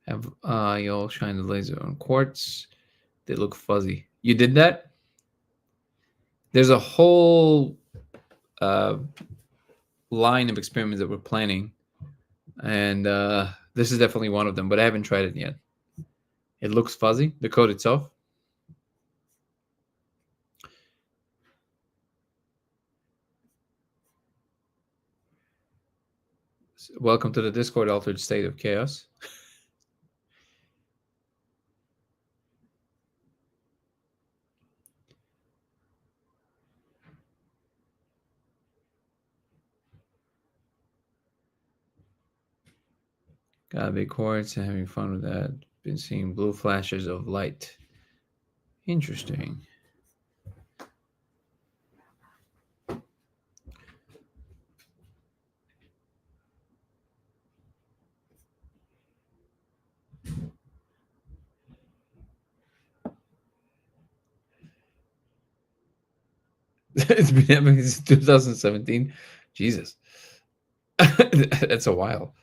Have y'all shine the laser on quartz? They look fuzzy. You did that? There's a whole uh, line of experiments that we're planning, and this is definitely one of them. But I haven't tried it yet. It looks fuzzy. The code itself. Welcome to the Discord altered state of chaos. Got a big quartz and having fun with that. Been seeing blue flashes of light. Interesting. It's been happening since 2017. Jesus. That's a while.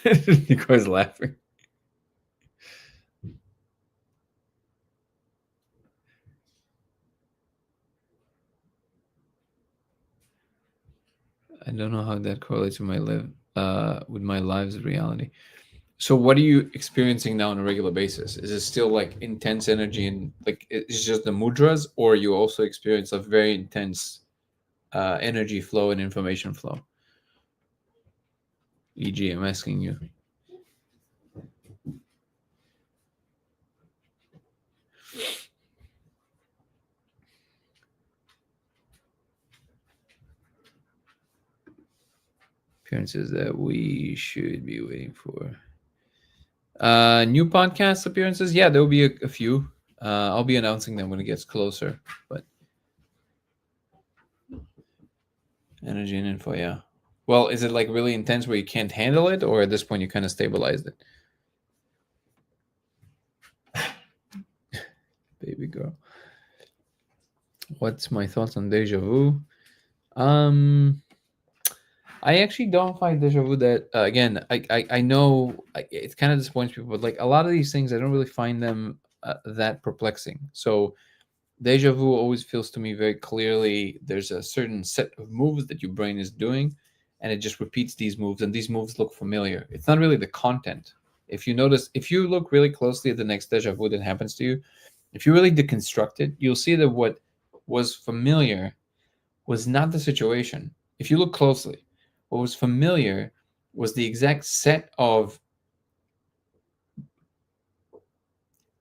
Nicole's laughing. I don't know how that correlates with my lives reality. So what are you experiencing now on a regular basis? Is it still like intense energy and like it's just the mudras, or you also experience a very intense energy flow and information flow? E.g., I'm asking you. Appearances that we should be waiting for. New podcast appearances. Yeah, there will be a few. I'll be announcing them when it gets closer. But energy and info, yeah. Well, is it like really intense where you can't handle it, or at this point you kind of stabilized it? Baby girl. What's my thoughts on deja vu? I actually don't find deja vu that again. I know it kind of disappoints people, but like a lot of these things, I don't really find them that perplexing. So deja vu always feels to me very clearly there's a certain set of moves that your brain is doing, and it just repeats these moves, and these moves look familiar. It's not really the content. If you notice, if you look really closely at the next deja vu that happens to you, if you really deconstruct it, you'll see that what was familiar was not the situation. If you look closely, what was familiar was the exact set of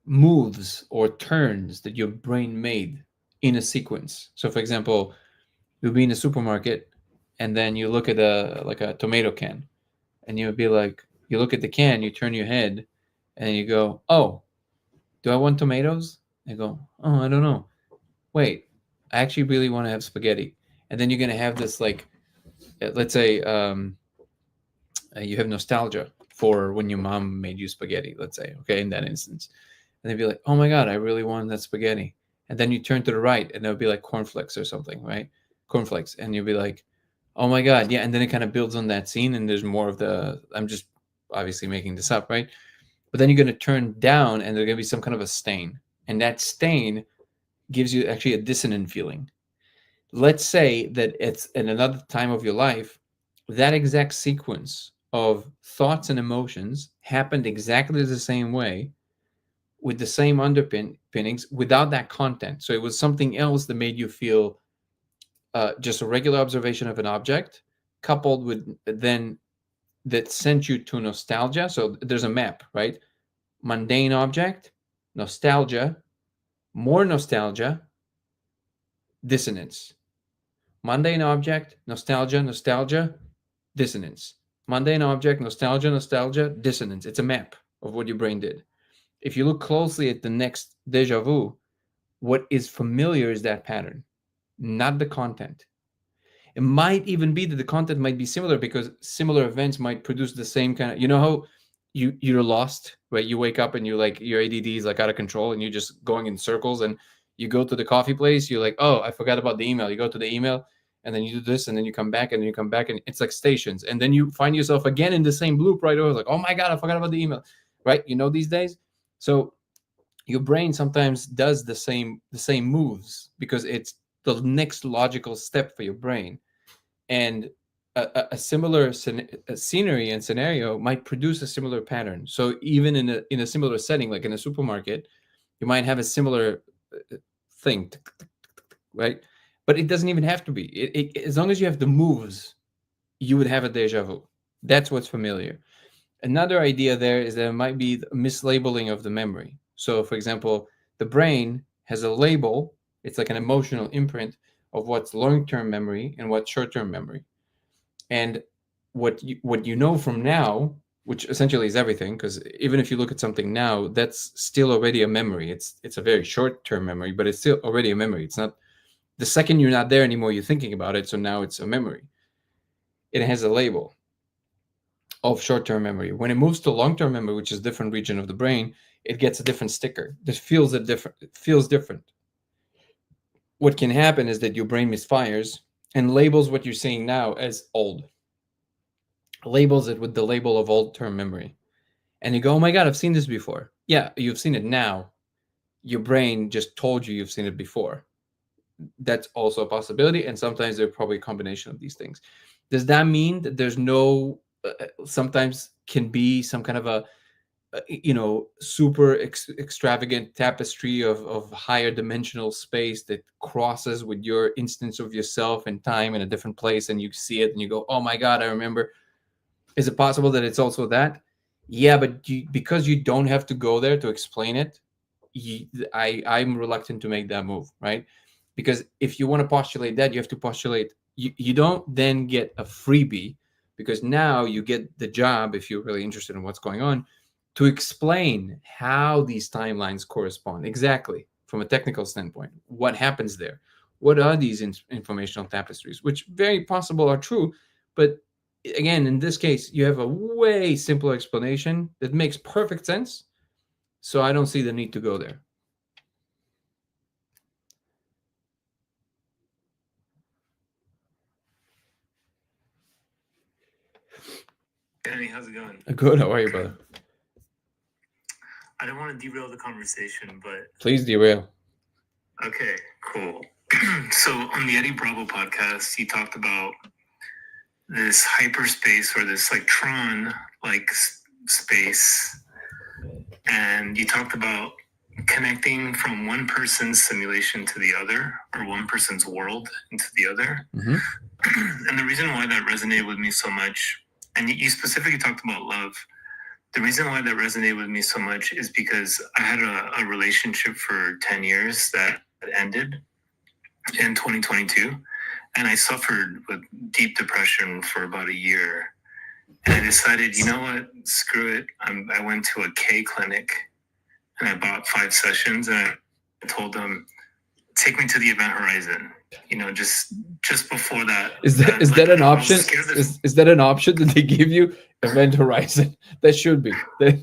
moves or turns that your brain made in a sequence. So, for example, you'll be in a supermarket and then you look at a tomato can, and you'll be like, you look at the can, you turn your head, and you go, "Oh, do I want tomatoes?" And you go, "Oh, I don't know. Wait, I actually really want to have spaghetti." And then you're gonna have this like, let's say, you have nostalgia for when your mom made you spaghetti. Let's say, okay, in that instance, and they'd be like, "Oh my god, I really want that spaghetti." And then you turn to the right, and there'll be like cornflakes or something, right? Cornflakes, and you'll be like, "Oh my god, yeah." And then it kind of builds on that scene, and there's more of the. I'm just obviously making this up, right? But then you're going to turn down, and there's going to be some kind of a stain, and that stain gives you actually a dissonant feeling. Let's say that it's in another time of your life, that exact sequence of thoughts and emotions happened exactly the same way with the same underpinnings without that content. So it was something else that made you feel just a regular observation of an object, coupled with then that sent you to nostalgia. So there's a map, right? Mundane object, nostalgia, more nostalgia, dissonance. Mundane object, nostalgia, nostalgia, dissonance. Mundane object, nostalgia, dissonance. It's a map of what your brain did. If you look closely at the next deja vu, what is familiar is that pattern, not the content. It might even be that the content might be similar because similar events might produce the same kind of, you know how you're lost, right? You wake up and you like your ADD is like out of control and you're just going in circles, and you go to the coffee place, you're like, oh, I forgot about the email. You go to the email and then you do this and then you come back and then you come back, and it's like stations. And then you find yourself again in the same loop right over, like, oh my God, I forgot about the email, right? You know, these days. So your brain sometimes does the same moves because it's the next logical step for your brain. And a similar scenery and scenario might produce a similar pattern. So even in a similar setting, like in a supermarket, you might have a similar thing, right? But it doesn't even have to be. As long as you have the moves, you would have a deja vu. That's what's familiar. Another idea there is that it might be a mislabeling of the memory. So, for example, the brain has a label, it's like an emotional imprint of what's long term memory and what's short term memory. And what you know from now, which essentially is everything, because even if you look at something now, that's still already a memory. It's a very short term memory, but it's still already a memory. It's not the second you're not there anymore, you're thinking about it, so now it's a memory. It has a label of short-term memory. When it moves to long-term memory, which is a different region of the brain, it gets a different sticker. This feels a different. It feels different. What can happen is that your brain misfires and labels what you're seeing now as old. Labels it with the label of old-term memory, and you go, "Oh my God, I've seen this before." Yeah, you've seen it now. Your brain just told you you've seen it before. That's also a possibility, and sometimes there's probably a combination of these things. Does that mean that there's no? Sometimes can be some kind of a super extravagant tapestry of higher dimensional space that crosses with your instance of yourself and time in a different place, and you see it and you go, oh my God, I remember. Is it possible that it's also that? Yeah, but because you don't have to go there to explain it, I'm reluctant to make that move, right? Because if you want to postulate that, you have to postulate, you don't then get a freebie, because now you get the job, if you're really interested in what's going on, to explain how these timelines correspond exactly from a technical standpoint. What happens there? What are these informational tapestries, which very possible are true, but again, in this case, you have a way simpler explanation that makes perfect sense. So I don't see the need to go there. Danny, how's it going? Good. How are you, brother? I don't want to derail the conversation, but Please derail. okay, cool. So on the Eddie Bravo podcast, he talked about this hyperspace or this like Tron like space, and you talked about connecting from one person's simulation to the other, or one person's world into the other. Mm-hmm. And the reason why that resonated with me so much, and you specifically talked about love. The reason why that resonated with me so much is because I had a relationship for 10 years that ended in 2022. And I suffered with deep depression for about a year. And I decided, you know what, screw it. I went to a K clinic and I bought 5 sessions, and I told them, take me to the event horizon. You know, just before that. Is that an option? Is that an option that they give you? Event horizon. That should be. there's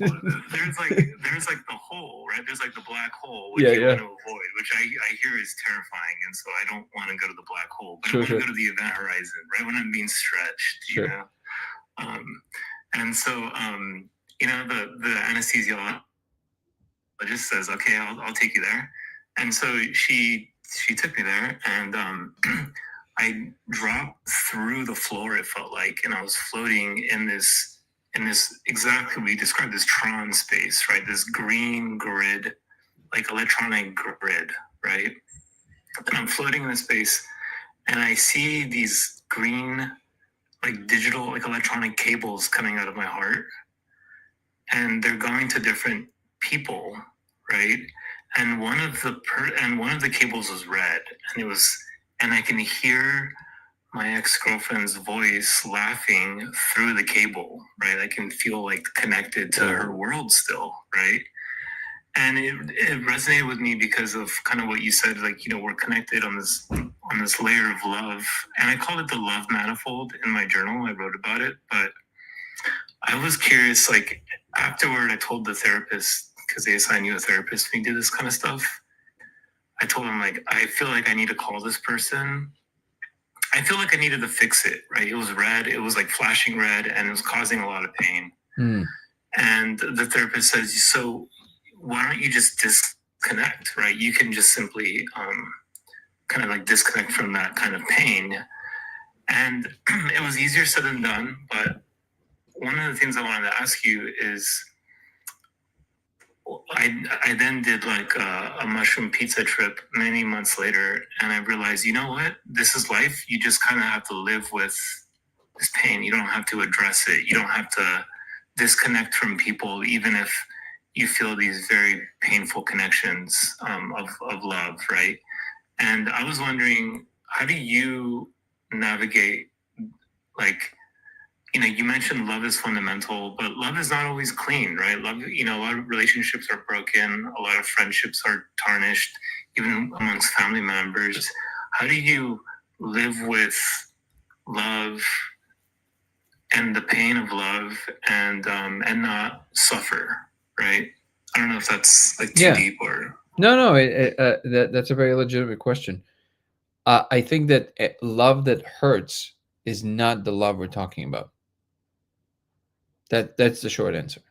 like the hole, right? There's like the black hole, which you want to avoid, which I hear is terrifying, and so I don't want to go to the black hole. But I want to go to the event horizon, right when I'm being stretched, you know. And so you know, the anesthesiologist says, okay, I'll take you there. And so she took me there, and I dropped through the floor, it felt like, and I was floating in this exactly, we described this Tron space, right? This green grid, like electronic grid, right? And I'm floating in this space, and I see these green, like digital, like electronic cables coming out of my heart, and they're going to different people, right? And one of the cables was red, and I can hear my ex-girlfriend's voice laughing through the cable, right? I can feel like connected to her world still, right? And it resonated with me because of kind of what you said, like, we're connected on this layer of love. And I called it the love manifold in my journal. I wrote about it, but I was curious, like, afterward I told the therapist, because they assign you a therapist when you do this kind of stuff. I told him, like, I feel like I need to call this person. I feel like I needed to fix it, right? It was red. It was like flashing red, and it was causing a lot of pain. And the therapist says, so why don't you just disconnect, right? You can just simply kind of like disconnect from that kind of pain. And it was easier said than done. But one of the things I wanted to ask you is, I then did like a mushroom pizza trip many months later, and I realized, you know what? This is life. You just kind of have to live with this pain. You don't have to address it. You don't have to disconnect from people, even if you feel these very painful connections of love, right? And I was wondering, how do you navigate, like, you mentioned love is fundamental, but love is not always clean, right? Love, a lot of relationships are broken, a lot of friendships are tarnished, even amongst family members. How do you live with love and the pain of love and not suffer, right? I don't know if that's like too deep or no. That's a very legitimate question. I think that love that hurts is not the love we're talking about. That's the short answer.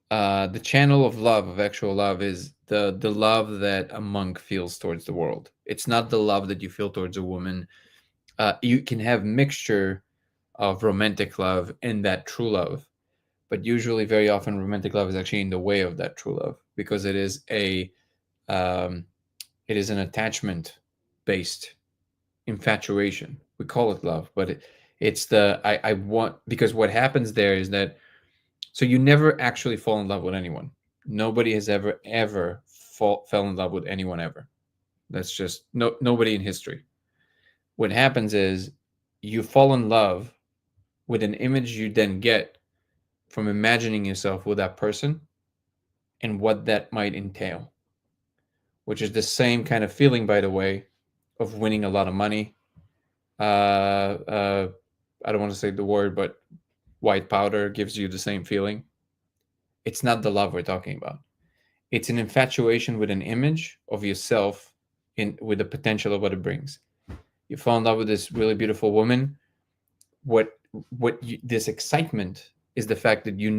The channel of love, of actual love, is the love that a monk feels towards the world. It's not the love that you feel towards a woman. You can have mixture of romantic love and that true love, but usually, very often, romantic love is actually in the way of that true love because um, it is an attachment based infatuation. We call it love, but it's the I want, because what happens there is that, so you never actually fall in love with anyone. Nobody has ever fell in love with anyone ever. That's just nobody in history. What happens is you fall in love with an image you then get from imagining yourself with that person and what that might entail, which is the same kind of feeling, by the way, of winning a lot of money. I don't want to say the word, but white powder gives you the same feeling. It's not the love we're talking about. It's an infatuation with an image of yourself with the potential of what it brings. You fall in love with this really beautiful woman. This excitement is the fact that you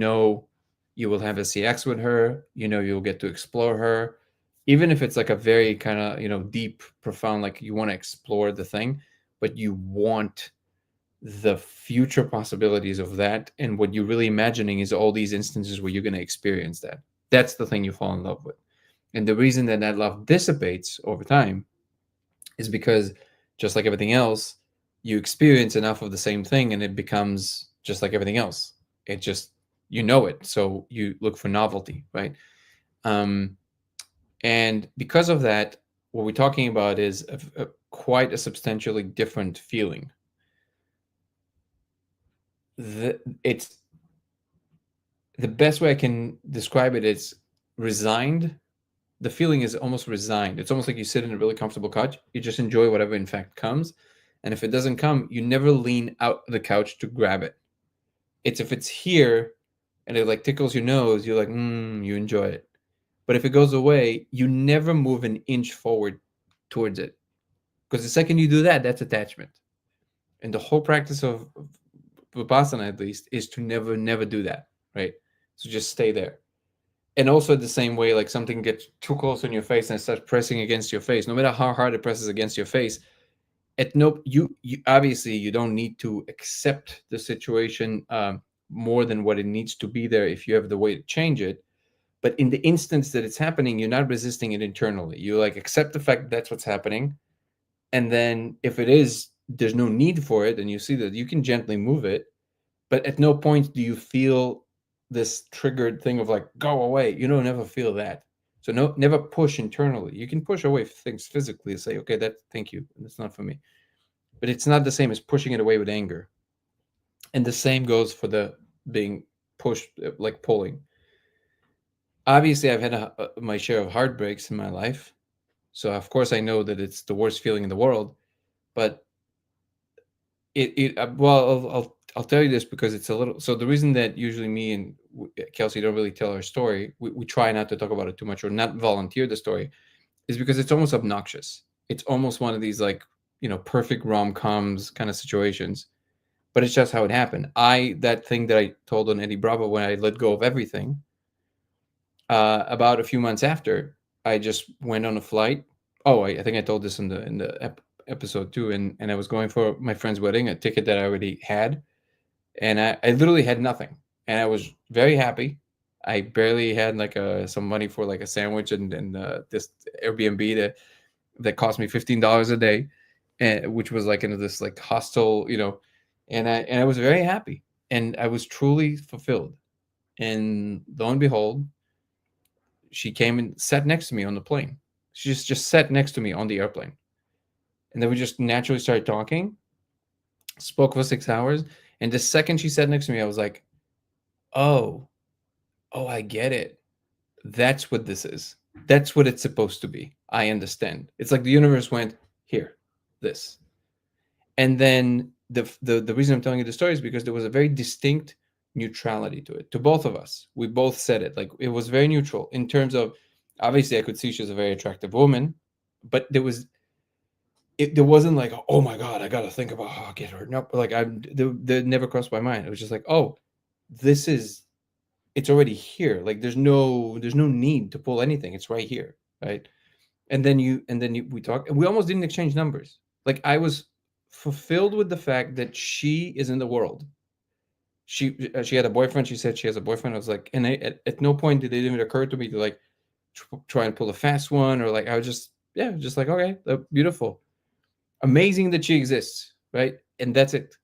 will have a CX with her. You'll get to explore her, even if it's like a very kind of deep, profound, like you want to explore the thing, but you want the future possibilities of that. And what you're really imagining is all these instances where you're going to experience that. That's the thing you fall in love with. And the reason that love dissipates over time is because, just like everything else, you experience enough of the same thing and it becomes just like everything else. It just, it. So you look for novelty, right? And because of that, what we're talking about is quite a substantially different feeling. It's the best way I can describe it is resigned. The feeling is almost resigned. It's almost like you sit in a really comfortable couch. You just enjoy whatever in fact comes. And if it doesn't come, you never lean out the couch to grab it. It's if it's here and it like tickles your nose, you're like, you enjoy it. But if it goes away, you never move an inch forward towards it. Because the second you do that, that's attachment. And the whole practice of Vipassana, at least, is to never do that, right? So just stay there. And also the same way, like something gets too close on your face and it starts pressing against your face, no matter how hard it presses against your face, you obviously you don't need to accept the situation more than what it needs to be there if you have the way to change it. But in the instance that it's happening, you're not resisting it internally. You like accept the fact that that's what's happening. And then if it is, there's no need for it, and you see that you can gently move it. But at no point do you feel this triggered thing of like, go away. You don't never feel that. So never push internally. You can push away things physically and say, okay, thank you. That's not for me. but it's not the same as pushing it away with anger. And the same goes for the being pushed, like pulling. Obviously, I've had my share of heartbreaks in my life, so of course I know that it's the worst feeling in the world. But well, I'll tell you this because it's a little. So the reason that usually me and Kelsey don't really tell our story, we try not to talk about it too much or not volunteer the story, is because it's almost obnoxious. It's almost one of these like, perfect rom-coms kind of situations. But it's just how it happened. That thing that I told on Eddie Bravo when I let go of everything, about a few months after, I just went on a flight. Oh, I think I told this in the episode too, and I was going for my friend's wedding, a ticket that I already had, and I literally had nothing, and I was very happy. I barely had like some money for like a sandwich and this Airbnb that cost me $15 a day, and which was like into this like hostel, and I was very happy, and I was truly fulfilled. And lo and behold, she came and sat next to me on the plane. She just sat next to me on the airplane, and then we just naturally started talking. Spoke for 6 hours, and the second she sat next to me, I was like, "Oh, oh, I get it. That's what this is. That's what it's supposed to be. I understand." It's like the universe went here, this, and then the reason I'm telling you the story is because there was a very distinct neutrality to it, to both of us. We both said it, like it was very neutral in terms of, obviously I could see she's a very attractive woman, but there wasn't like, oh my god, I gotta think about how I get her. No, like that never crossed my mind. It was just like, oh, this is, it's already here. Like there's no need to pull anything. It's right here, right? And then we talked, and we almost didn't exchange numbers. Like I was fulfilled with the fact that she is in the world. She had a boyfriend. She said she has a boyfriend. I was like, and at no point did it even occur to me to like try and pull a fast one, or like I was just, yeah, just like, okay, beautiful, amazing that she exists, right? And that's it.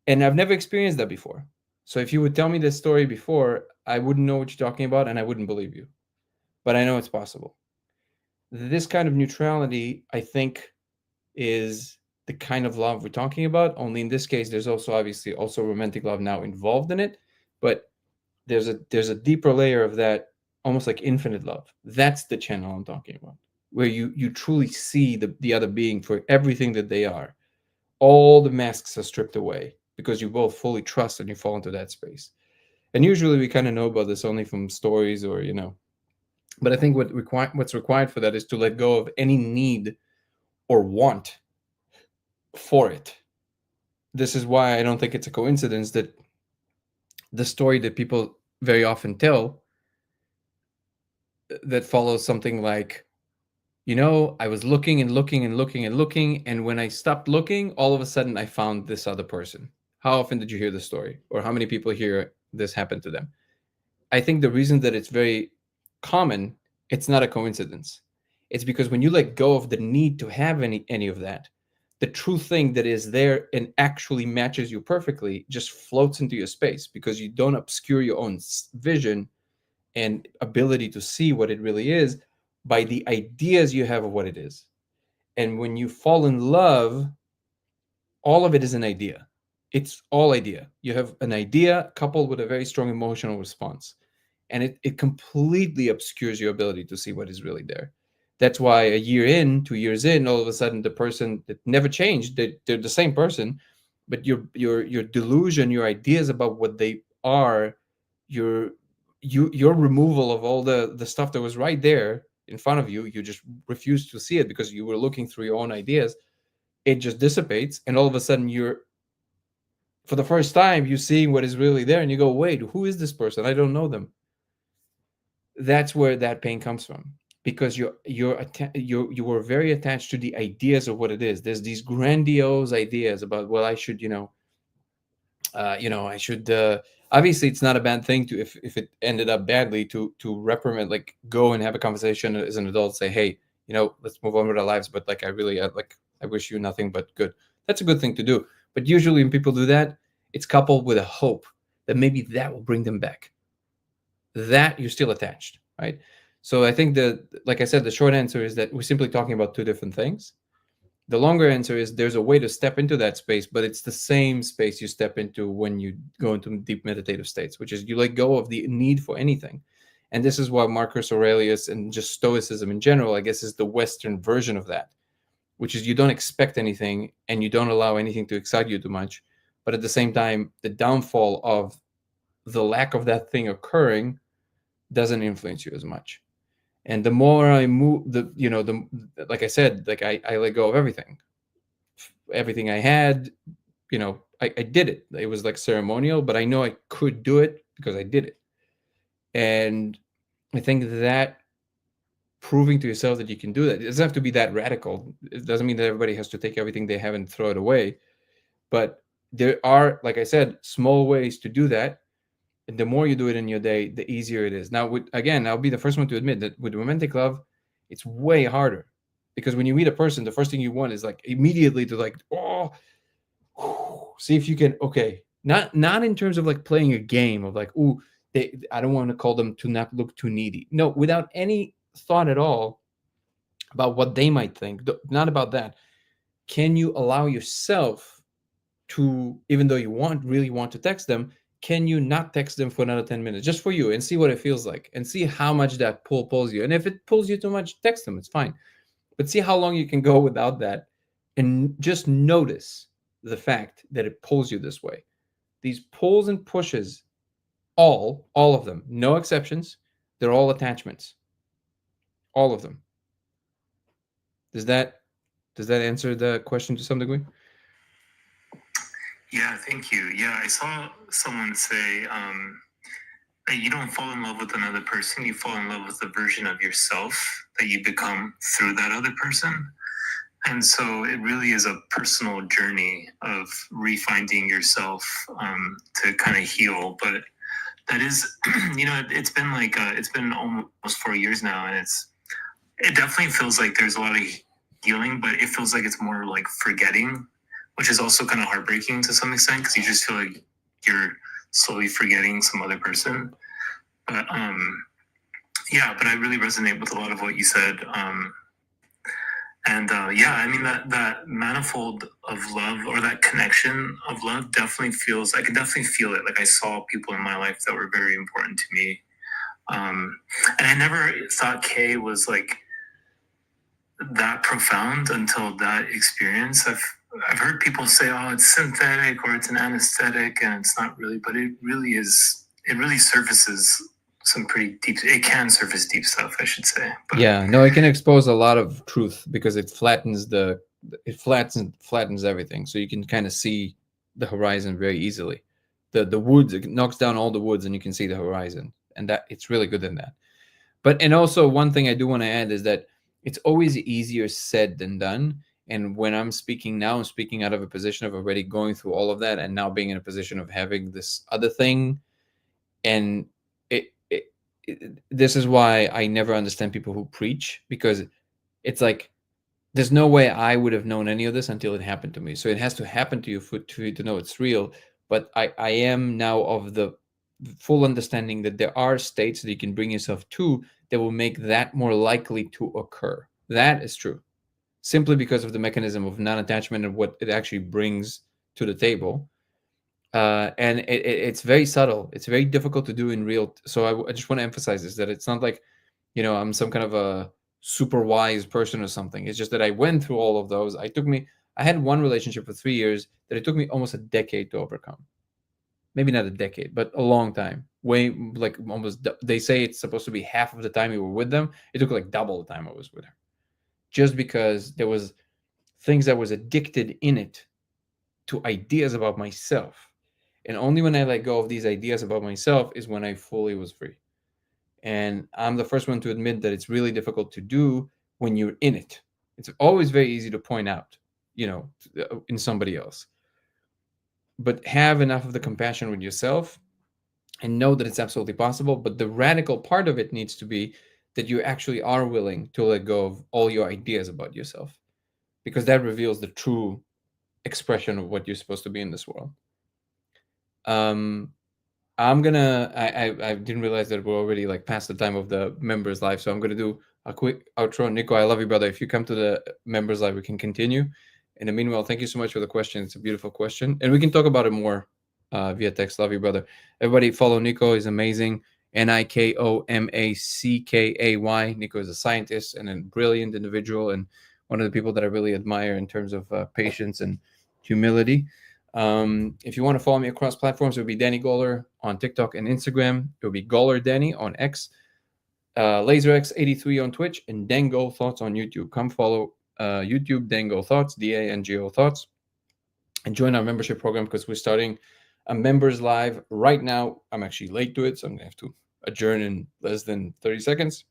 And I've never experienced that before. So if you would tell me this story before, I wouldn't know what you're talking about, and I wouldn't believe you. But I know it's possible. This kind of neutrality, I think, is the kind of love we're talking about. Only in this case, there's also obviously also romantic love now involved in it, but there's a deeper layer of that, almost like infinite love. That's the channel I'm talking about, where you truly see the other being for everything that they are. All the masks are stripped away because you both fully trust and you fall into that space. And usually we kind of know about this only from stories or but I think what's required for that is to let go of any need or want for it. This is why I don't think it's a coincidence that the story that people very often tell that follows something like, I was looking and looking and looking and looking, and when I stopped looking, all of a sudden I found this other person. How often did you hear the story, or how many people hear this happen to them? I think the reason that it's very common, it's not a coincidence. It's because when you let go of the need to have any of that, the true thing that is there and actually matches you perfectly just floats into your space, because you don't obscure your own vision and ability to see what it really is by the ideas you have of what it is. And when you fall in love, all of it is an idea. It's all idea. You have an idea coupled with a very strong emotional response, and it completely obscures your ability to see what is really there. That's why a year in, 2 years in, all of a sudden the person that never changed, they're the same person, but your delusion, your ideas about what they are, your your removal of all the stuff that was right there in front of you, you just refused to see it because you were looking through your own ideas. It just dissipates, and all of a sudden you're, for the first time, you seeing what is really there, and you go, wait, who is this person? I don't know them. That's where that pain comes from, because you were very attached to the ideas of what it is. There's these grandiose ideas about, well, I should, I should, obviously it's not a bad thing to, if it ended up badly, to reprimand, like go and have a conversation as an adult, say, hey, let's move on with our lives, but like I really, like I wish you nothing but good. That's a good thing to do. But usually when people do that, it's coupled with a hope that maybe that will bring them back, that you're still attached, right? So I think like I said, the short answer is that we're simply talking about two different things. The longer answer is there's a way to step into that space, but it's the same space you step into when you go into deep meditative states, which is you let go of the need for anything. And this is why Marcus Aurelius and just Stoicism in general, I guess, is the Western version of that, which is you don't expect anything and you don't allow anything to excite you too much. But at the same time, the downfall of the lack of that thing occurring doesn't influence you as much. And the more I move, the like I said, like I let go of everything I had. I did it. It was like ceremonial, but I know I could do it because I did it. And I think that proving to yourself that you can do that, it doesn't have to be that radical. It doesn't mean that everybody has to take everything they have and throw it away. But there are, like I said, small ways to do that. And the more you do it in your day, the easier it is. Now, again, I'll be the first one to admit that with romantic love, it's way harder because when you meet a person, the first thing you want is like immediately to like, oh, see if you can. Okay, not in terms of like playing a game of like, ooh, I don't want to call them to not look too needy. No, without any thought at all about what they might think. Not about that. Can you allow yourself to, even though you really want to text them, can you not text them for another 10 minutes just for you and see what it feels like and see how much that pulls you? And if it pulls you too much, text them, it's fine. But see how long you can go without that and just notice the fact that it pulls you this way. These pulls and pushes, all of them, no exceptions, they're all attachments. All of them. Does that answer the question to some degree? Yeah, thank you. Yeah, I saw someone say that you don't fall in love with another person, you fall in love with the version of yourself that you become through that other person. And so it really is a personal journey of refinding yourself to kind of heal. But that is, it's been it's been almost 4 years now, and it definitely feels like there's a lot of healing, but it feels like it's more like forgetting, which is also kind of heartbreaking to some extent because you just feel like you're slowly forgetting some other person. But yeah, but I really resonate with a lot of what you said. And yeah, I mean that manifold of love or that connection of love definitely feels. I can definitely feel it. Like I saw people in my life that were very important to me, and I never thought Kay was like that profound until that experience. I've heard people say, "Oh, it's synthetic or it's an anesthetic," and it's not really. But it really is. It really surfaces some pretty deep. It can surface deep stuff, I should say. But yeah, no, it can expose a lot of truth because it flattens everything, so you can kind of see the horizon very easily. The woods, it knocks down all the woods, and you can see the horizon, and that it's really good in that. But and also one thing I do want to add is that it's always easier said than done. And when I'm speaking now, I'm speaking out of a position of already going through all of that and now being in a position of having this other thing. And this is why I never understand people who preach, because it's like there's no way I would have known any of this until it happened to me. So it has to happen to you for you to know it's real. But I am now of the full understanding that there are states that you can bring yourself to that will make that more likely to occur. That is true, simply because of the mechanism of non-attachment and what it actually brings to the table. And it's very subtle. It's very difficult to do in real. So I just want to emphasize this, that it's not like, I'm some kind of a super wise person or something. It's just that I went through all of those. I had one relationship for 3 years that it took me almost a decade to overcome. Maybe not a decade, but a long time. Way like almost. They say it's supposed to be half of the time you were with them. It took like double the time I was with her, just because there was things I was addicted in it to ideas about myself. And only when I let go of these ideas about myself is when I fully was free. And I'm the first one to admit that it's really difficult to do when you're in it. It's always very easy to point out, in somebody else. But have enough of the compassion with yourself and know that it's absolutely possible. But the radical part of it needs to be that you actually are willing to let go of all your ideas about yourself, because that reveals the true expression of what you're supposed to be in this world. Um, I didn't realize that we're already like past the time of the members live, so I'm gonna do a quick outro. Nico, I love you, brother. If you come to the members live, we can continue. In the meanwhile, thank you so much for the question. It's a beautiful question, and we can talk about it more via text. Love you, brother. Everybody follow Nico. He's amazing. Nikomackay. Nico is a scientist and a brilliant individual, and one of the people that I really admire in terms of patience and humility. If you want to follow me across platforms, it would be Danny Goller on TikTok and Instagram. It would be Goller Danny on X, LaserX83 on Twitch, and Dango Thoughts on YouTube. Come follow YouTube Dango Thoughts, DANGO Thoughts, and join our membership program because we're starting a members live right now. I'm actually late to it, so I'm going to have to adjourn in less than 30 seconds.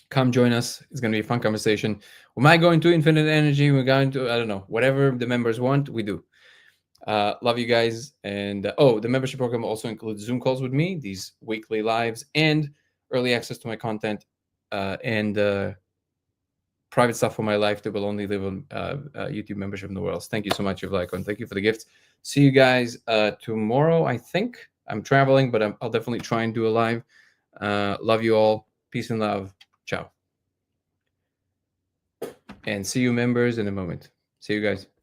Come join us. It's going to be a fun conversation. We might go into infinite energy. We're going to, I don't know, whatever the members want, we do. Love you guys. And the membership program also includes Zoom calls with me, these weekly lives, and early access to my content and private stuff for my life that will only live on YouTube membership, nowhere else. Thank you so much, Yvlaiko. Thank you for the gifts. See you guys tomorrow. I think I'm traveling, but I'll definitely try and do a live. Love you all. Peace and love. Ciao. And see you members in a moment. See you guys.